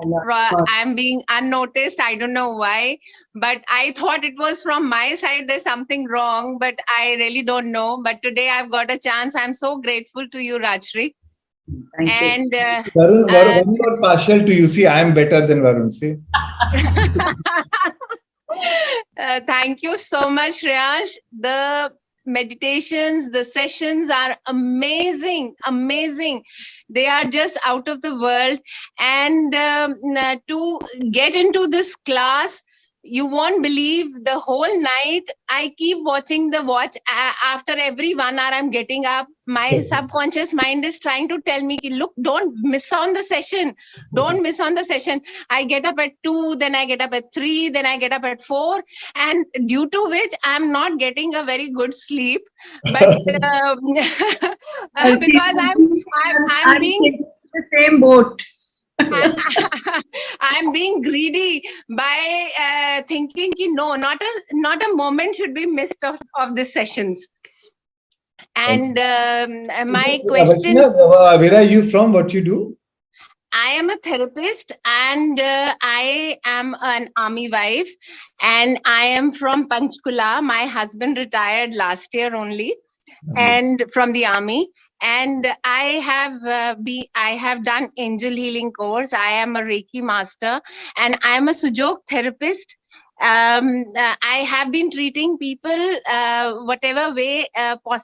I'm being unnoticed. I don't know why, but I thought it was from my side. There's something wrong, but I really don't know. But today I've got a chance. I'm so grateful to you, Rajshri. Thank you. Varun, you are partial to you. See, I am better than Varun. See. Thank you so much, Shreyansh. The meditations, the sessions are amazing. They are just out of the world. And to get into this class, you won't believe, the whole night I keep watching the watch. After every 1 hour I'm getting up, my subconscious mind is trying to tell me, look, don't miss on the session. I get up at 2, then I get up at 3, then I get up at 4, and due to which I'm not getting a very good sleep. But because I'm being in the same boat. I'm being greedy by thinking no, not a moment should be missed of the sessions. And my question, where are you from? What you do? I am a therapist, and I am an army wife, and I am from Panchkula. My husband retired last year only, and from the army. And I have done angel healing course. I am a Reiki master, and I am a Sujok therapist. I have been treating people whatever way,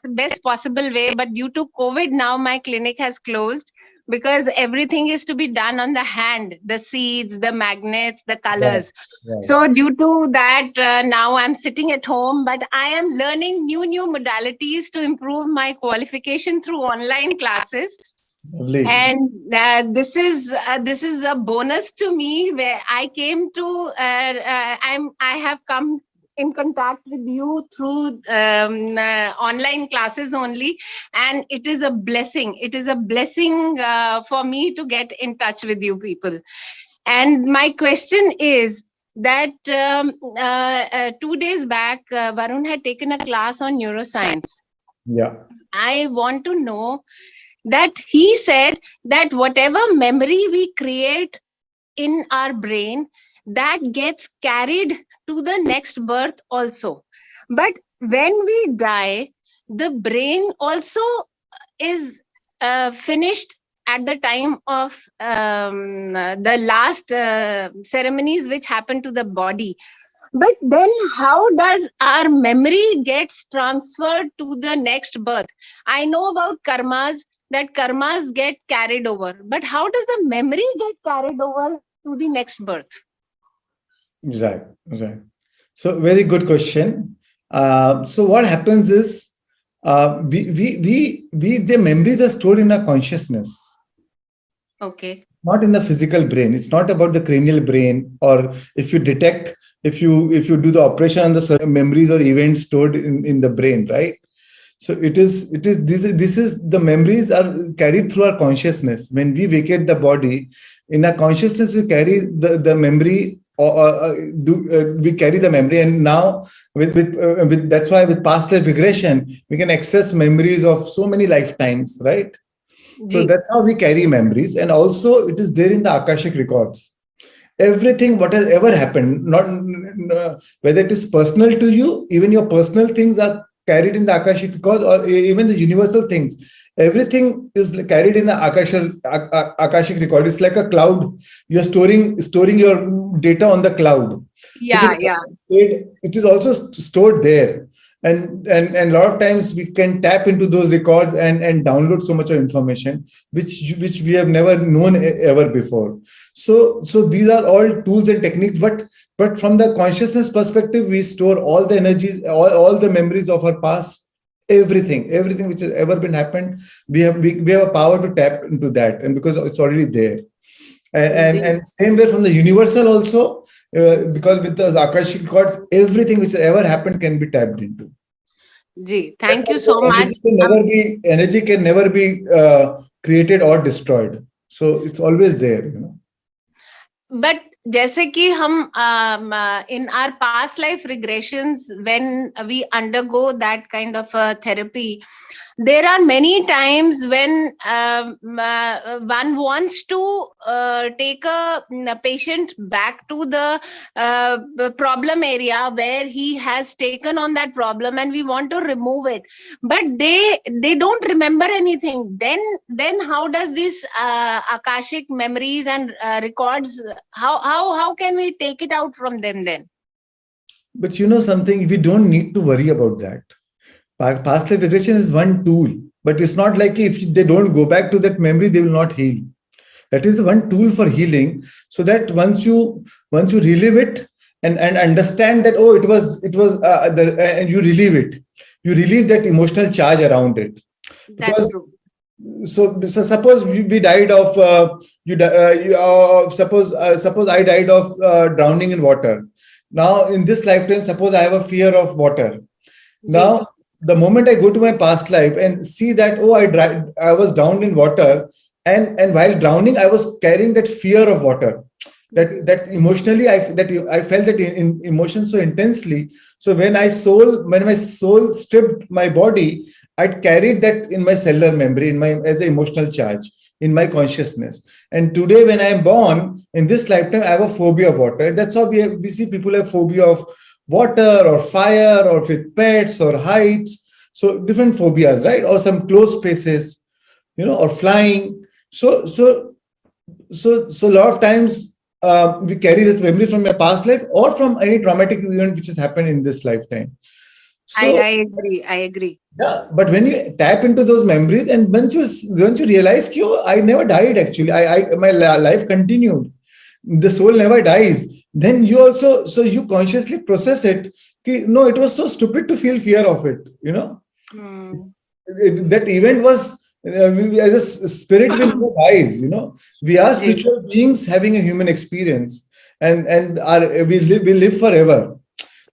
best possible way. But due to COVID, now my clinic has closed, because everything is to be done on the hand, the seeds, the magnets, the colors. Right. So due to that, now I'm sitting at home, but I am learning new modalities to improve my qualification through online classes. Lovely. And this is a bonus to me, where I came to, I have come in contact with you through online classes only, and it is a blessing. It is a blessing for me to get in touch with you people. And my question is that 2 days back, Varun had taken a class on neuroscience. Yeah. I want to know that he said that whatever memory we create in our brain, that gets carried to the next birth also. But when we die, the brain also is finished at the time of the last ceremonies which happen to the body. But then how does our memory gets transferred to the next birth? I know about karmas, that karmas get carried over. But how does the memory get carried over to the next birth? Right. So very good question. So what happens is, the memories are stored in our consciousness. Okay. Not in the physical brain. It's not about the cranial brain, or if you do the operation on the memories or events stored in the brain, right? So this is the memories are carried through our consciousness. When we vacate the body, in our consciousness we carry the memory, we carry the memory, and now with that's why with past life regression we can access memories of so many lifetimes, right? So that's how we carry memories, and also it is there in the Akashic records. Everything what has ever happened, not whether it is personal to you, even your personal things are carried in the Akashic records, or even the universal things. Everything is carried in the Akashic record. It's like a cloud. You're storing your data on the cloud. Yeah. It is also stored there. and a lot of times we can tap into those records and download so much of information which we have never known ever before. So these are all tools and techniques, but from the consciousness perspective, we store all the energies, all the memories of our past, everything which has ever been happened. We have a power to tap into that, and because it's already there. And same way from the universal also, because with the Akashic records, everything which has ever happened can be tapped into. Ji, thank you so much. Energy can never be created or destroyed. So it's always there, you know. But जैसे कि हम in our past life regressions, when we undergo that kind of therapy, there are many times when one wants to take a patient back to the problem area where he has taken on that problem, and we want to remove it, but they don't remember anything. Then how does this Akashic memories and records, how can we take it out from them then? But you know something, we don't need to worry about that. Past life regression is one tool, but it's not like if they don't go back to that memory, they will not heal. That is one tool for healing, so that once you relive it and understand that, oh, it was and you relive it, you relieve that emotional charge around it. That's true. So suppose we died of suppose I died of drowning in water. Now in this lifetime, suppose I have a fear of water. Now the moment I go to my past life and see that, oh, I was drowned in water, and while drowning I was carrying that fear of water, that emotionally I felt that in emotion so intensely. So when my soul stripped my body, I'd carried that in my cellular memory, as an emotional charge in my consciousness. And today when I am born in this lifetime, I have a phobia of water. And that's how we see people have phobia of water or fire or with pets or heights. So different phobias, right? Or some closed spaces, you know, or flying. So a lot of times we carry this memory from your past life or from any traumatic event which has happened in this lifetime. So, I agree. Yeah, but when you tap into those memories, and once you realize, I never died actually, my life continued, the soul never dies, then you consciously process it. No, it was so stupid to feel fear of it, you know. That event was, as a spirit will never dies, you know. We are spiritual beings having a human experience, and we live forever.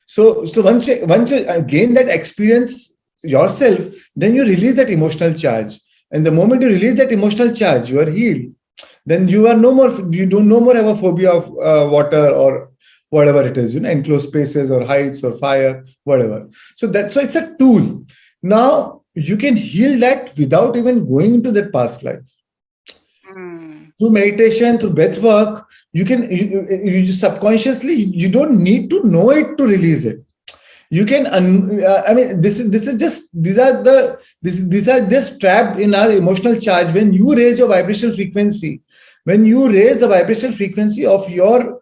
So once you gain that experience yourself, then you release that emotional charge, and the moment you release that emotional charge, you are healed. Then you are no more have a phobia of water or whatever it is, you know, enclosed spaces or heights or fire, whatever. So it's a tool. Now you can heal that without even going into that past life. Through meditation, through breath work, you can you subconsciously, you don't need to know it to release it. You can these are just trapped in our emotional charge. When you raise your vibrational frequency, when you raise the vibrational frequency of your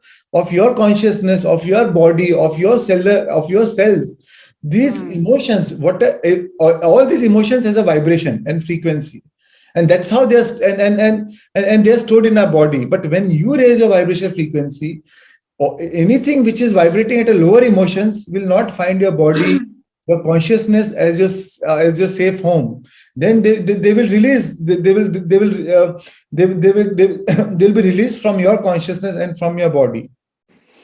consciousness, of your body, of your cells, these emotions, all these emotions has a vibration and frequency. And that's how they're and they're stored in our body. But when you raise your vibrational frequency, or anything which is vibrating at a lower emotions will not find your body, your consciousness as your safe home. Then they will release. They'll be released from your consciousness and from your body.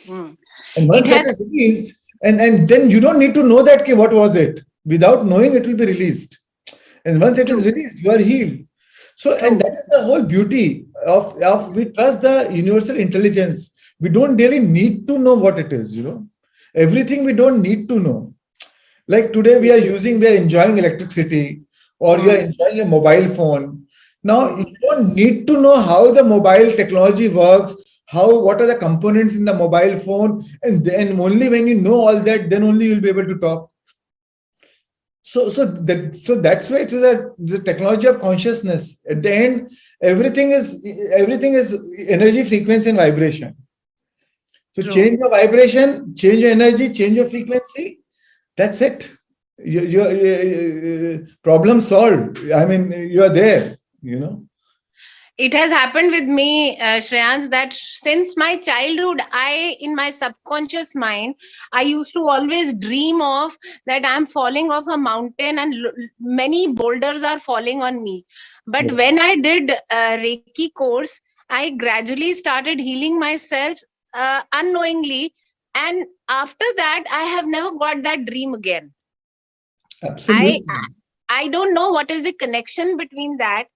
And once that is released, and then you don't need to know that what was it. Without knowing, it will be released. And once it is released, you are healed. So, and that is the whole beauty of we trust the universal intelligence. We don't really need to know what it is, you know. Everything we don't need to know. Like today we are enjoying electricity, or you are enjoying a mobile phone. Now you don't need to know how the mobile technology works, what are the components in the mobile phone, and then only when you know all that, then only you'll be able to talk. So that's why it is the technology of consciousness. At the end, everything is energy, frequency, and vibration. So change your vibration, change your energy, change your frequency. That's it. problem solved. I mean, you are there, you know. It has happened with me, Shreyans, that since my childhood, in my subconscious mind, I used to always dream of that I'm falling off a mountain and many boulders are falling on me. But Yeah. when I did Reiki course, I gradually started healing myself unknowingly. And after that, I have never got that dream again. Absolutely. I don't know what is the connection between that.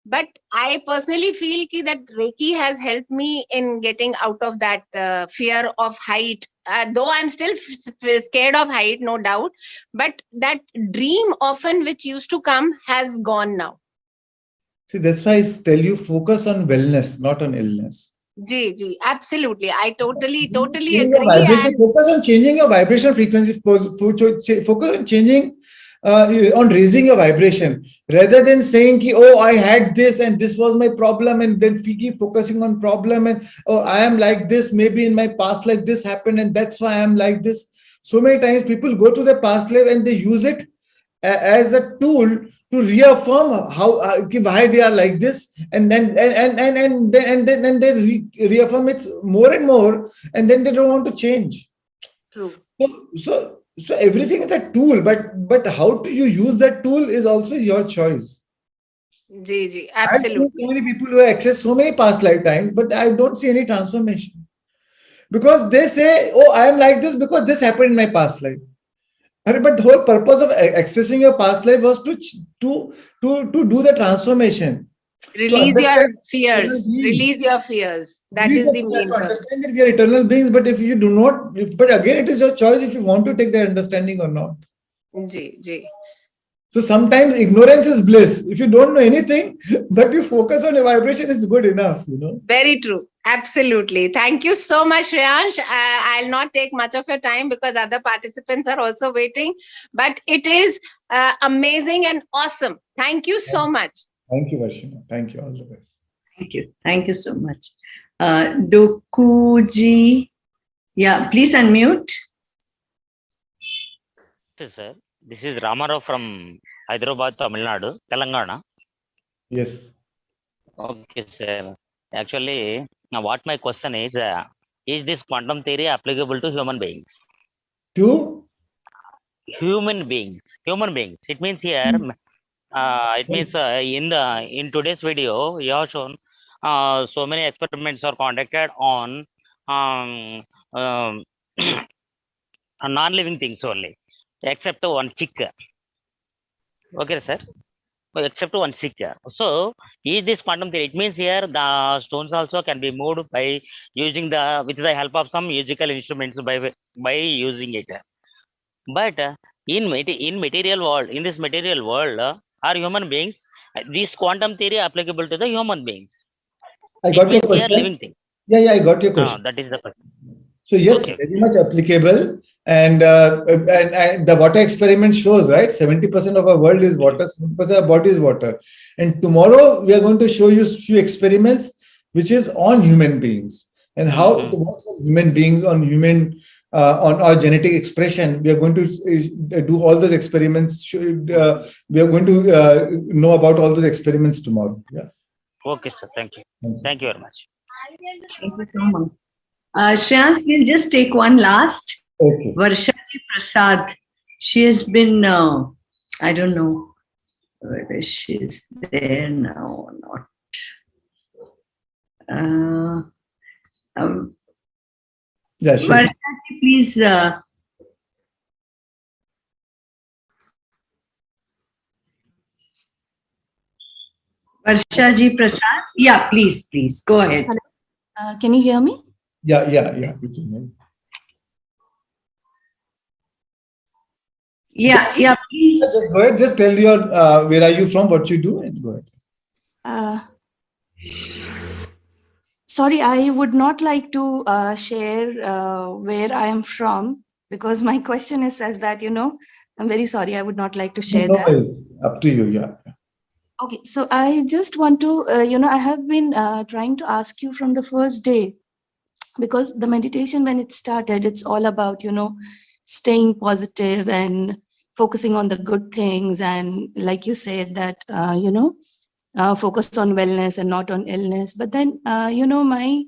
But I personally feel that Reiki has helped me in getting out of that fear of height. Though I'm still scared of height, no doubt. But that dream often which used to come has gone now. See, that's why I tell you, focus on wellness, not on illness. Ji, absolutely. I totally Changing your agree. vibration, focus on changing your vibration frequency. Focus on changing, on raising your vibration, rather than saying, "Oh, I had this and this was my problem," and then keep focusing on problem and, "Oh, I am like this. Maybe in my past life this happened, and that's why I am like this." So many times people go to their past life and they use it as a tool to reaffirm why they are like this, and then they reaffirm it more and more, and then they don't want to change. True. So everything is a tool, but how do you use that tool is also your choice. Ji, I've seen absolutely. so many people who have accessed so many past lifetimes, but I don't see any transformation, because they say, "Oh, I am like this because this happened in my past life." But the whole purpose of accessing your past life was to do the transformation. Release your fears. Release your fears. That is the main to purpose. understand that we are eternal beings, but if you do not, but again, it is your choice if you want to take that understanding or not. Ji. So sometimes ignorance is bliss. If you don't know anything, but you focus on your vibration, it's good enough, you know. Very true. Absolutely. Thank you so much, Shreyansh. I'll not take much of your time because other participants are also waiting. But it is amazing and awesome. Thank you so much. Thank you, Varshina. Thank you. All the best. Thank you. Thank you so much. Dokuji, yeah, please unmute. Yes, sir. This is Ramarao from Hyderabad, Tamil Nadu, Telangana. Yes. Okay, sir. Actually, now what my question is this quantum theory applicable to human beings? To? Human beings. It means here, it means in today's video, you have shown so many experiments are conducted on non-living things only, except one chick. Okay, sir. Except one chick. So, is this quantum theory? It means here the stones also can be moved by using with the help of some musical instruments by using it. But in this material world, are human beings? This quantum theory applicable to the human beings? I got your question. Living thing. Yeah, I got your question. That is the question. So yes, okay. Very much applicable, and the water experiment shows, right? 70% of our world is water, 70% of our body is water. And tomorrow we are going to show you a few experiments which is on human beings and how it works on human beings, on our genetic expression. We are going to do all those experiments. We are going to know about all those experiments tomorrow. Yeah. Okay, sir. Thank you. Thank you very much. Thank you so much. Shreyansh, we'll just take one last. Okay. Varshaji Prasad. She has been, I don't know whether she's there now or not. Yeah, Varshaji, please. Varshaji Prasad. Yeah, please. Go ahead. Can you hear me? Yeah. We can hear. Yeah, please. Just go ahead. Just tell your where are you from, what you do, and go ahead. Sorry, I would not like to share where I am from, because my question is says that, I'm very sorry. I would not like to share that. Up to you. Yeah. Okay, so I just want to, I have been trying to ask you from the first day, because the meditation, when it started, it's all about, staying positive and, focusing on the good things, and like you said that focus on wellness and not on illness. But then my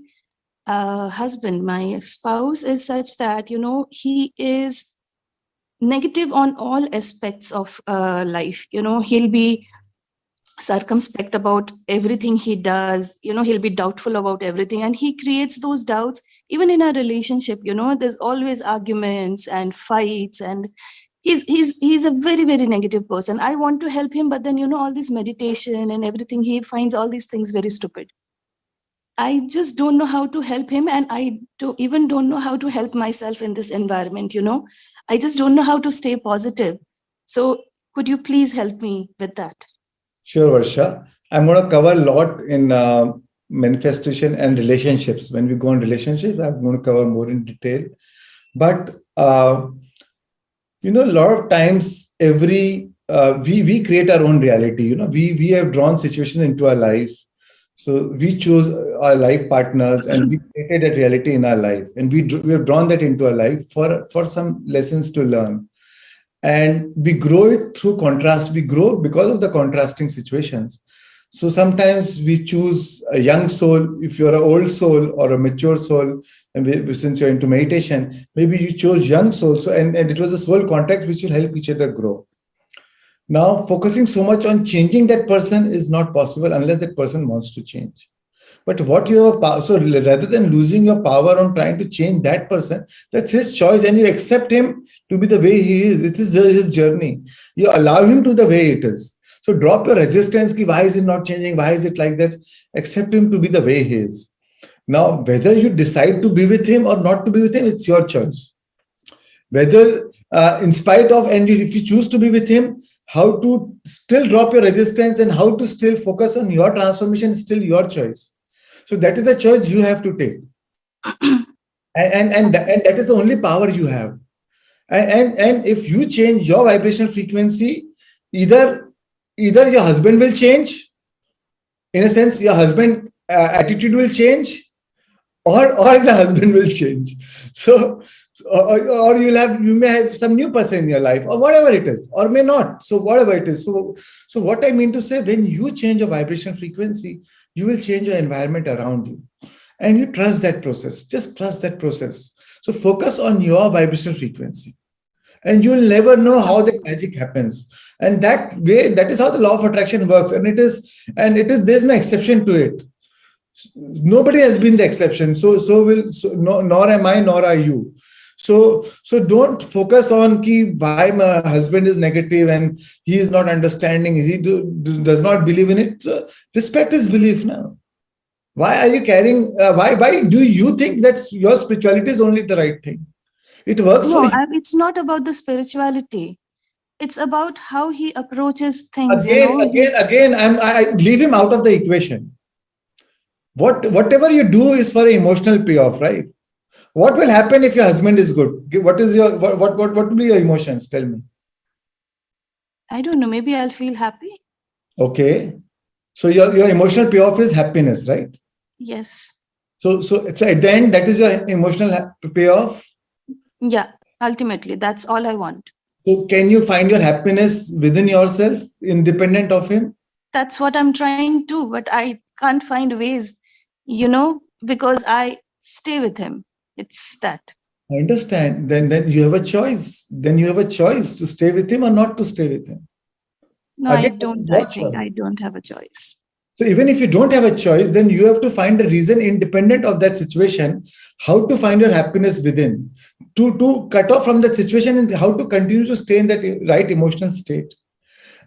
husband, my spouse, is such that he is negative on all aspects of life. He'll be circumspect about everything he does. He'll be doubtful about everything, and he creates those doubts even in our relationship. There's always arguments and fights, and he's a very, very negative person. I want to help him, but then all this meditation and everything, he finds all these things very stupid. I just don't know how to help him, and I don't know how to help myself in this environment. I just don't know how to stay positive. So could you please help me with that? Sure, Varsha. I'm going to cover a lot in manifestation and relationships. When we go on relationships, I'm going to cover more in detail. But, a lot of times we create our own reality. We have drawn situations into our life. So we chose our life partners and we created a reality in our life. And we have drawn that into our life for some lessons to learn. And we grow it through contrast. We grow because of the contrasting situations. So sometimes we choose a young soul. If you're an old soul or a mature soul, and since you're into meditation, maybe you chose young soul. So and it was a soul contact which will help each other grow. Now, focusing so much on changing that person is not possible unless that person wants to change. But what you have power, so rather than losing your power on trying to change that person, that's his choice, and you accept him to be the way he is. It is his journey. You allow him to the way it is. So drop your resistance. Why is it not changing? Why is it like that? Accept him to be the way he is. Now, whether you decide to be with him or not to be with him, it's your choice. Whether in spite of, and if you choose to be with him, how to still drop your resistance and how to still focus on your transformation is still your choice. So that is the choice you have to take. and that is the only power you have. And if you change your vibrational frequency, either your husband will change, in a sense, your husband attitude will change, or the husband will change. So, or you may have some new person in your life, or whatever it is, or may not. So whatever it is. So what I mean to say, when you change your vibrational frequency, you will change your environment around you. And you trust that process. Just trust that process. So focus on your vibrational frequency. And you'll never know how the magic happens. And that is how the law of attraction works. And there's no exception to it. Nobody has been the exception. Nor am I, nor are you. So don't focus on why my husband is negative and he is not understanding. He does not believe in it. So respect his belief now. Why are you carrying? Why do you think that your spirituality is only the right thing? It works for you. It's not about the spirituality. It's about how he approaches things. Again, I leave him out of the equation. Whatever you do is for an emotional payoff, right? What will happen if your husband is good? What will be your emotions? Tell me. I don't know. Maybe I'll feel happy. Okay. So your emotional payoff is happiness, right? Yes. So at the end, that is your emotional payoff? Yeah. Ultimately, that's all I want. So can you find your happiness within yourself, independent of him? That's what I'm trying to, but I can't find ways, because I stay with him. It's that. I understand. Then you have a choice. Then you have a choice to stay with him or not to stay with him. No, again, I think I don't have a choice. So even if you don't have a choice, then you have to find a reason independent of that situation, how to find your happiness within, to cut off from that situation and how to continue to stay in that right emotional state.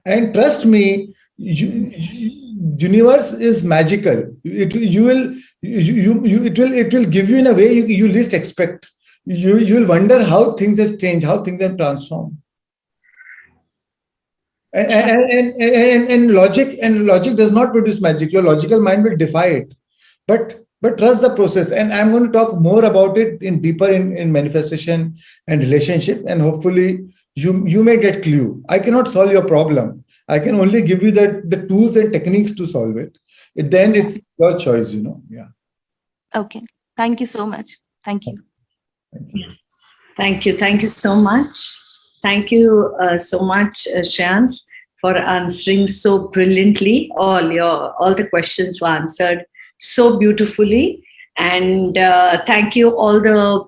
And trust me, universe is magical. It will give you in a way you least expect. You will wonder how things have changed, how things have transformed. And logic does not produce magic. Your logical mind will defy it. But trust the process. And I'm going to talk more about it deeper in manifestation and relationship. And hopefully you may get clue. I cannot solve your problem. I can only give you the tools and techniques to solve it. At the end, it's your choice, Yeah. Okay. Thank you so much. Thank you. Yes. Thank you. Thank you so much. Thank you so much, Shreans, for answering so brilliantly. All the questions were answered so beautifully, and thank you all the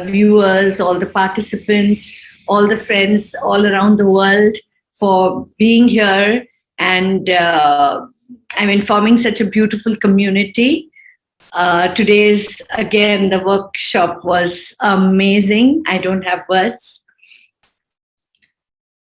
viewers, all the participants, all the friends all around the world for being here and forming such a beautiful community. Today's, again, the workshop was amazing. I don't have words.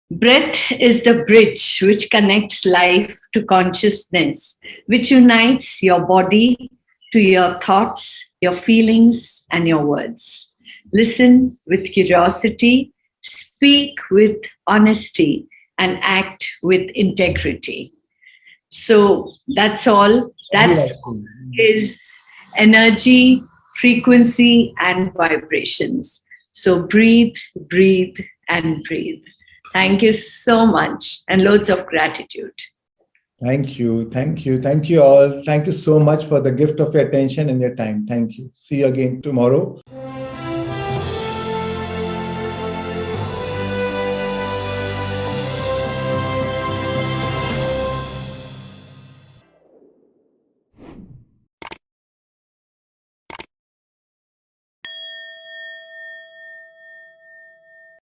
Breath is the bridge which connects life to consciousness, which unites your body to your thoughts, your feelings, and your words. Listen with curiosity, speak with honesty, and act with integrity. So that's all. That's is energy, frequency, and vibrations. So breathe, breathe, and breathe. Thank you so much, and loads of gratitude. Thank you. Thank you. Thank you all. Thank you so much for the gift of your attention and your time. Thank you. See you again tomorrow.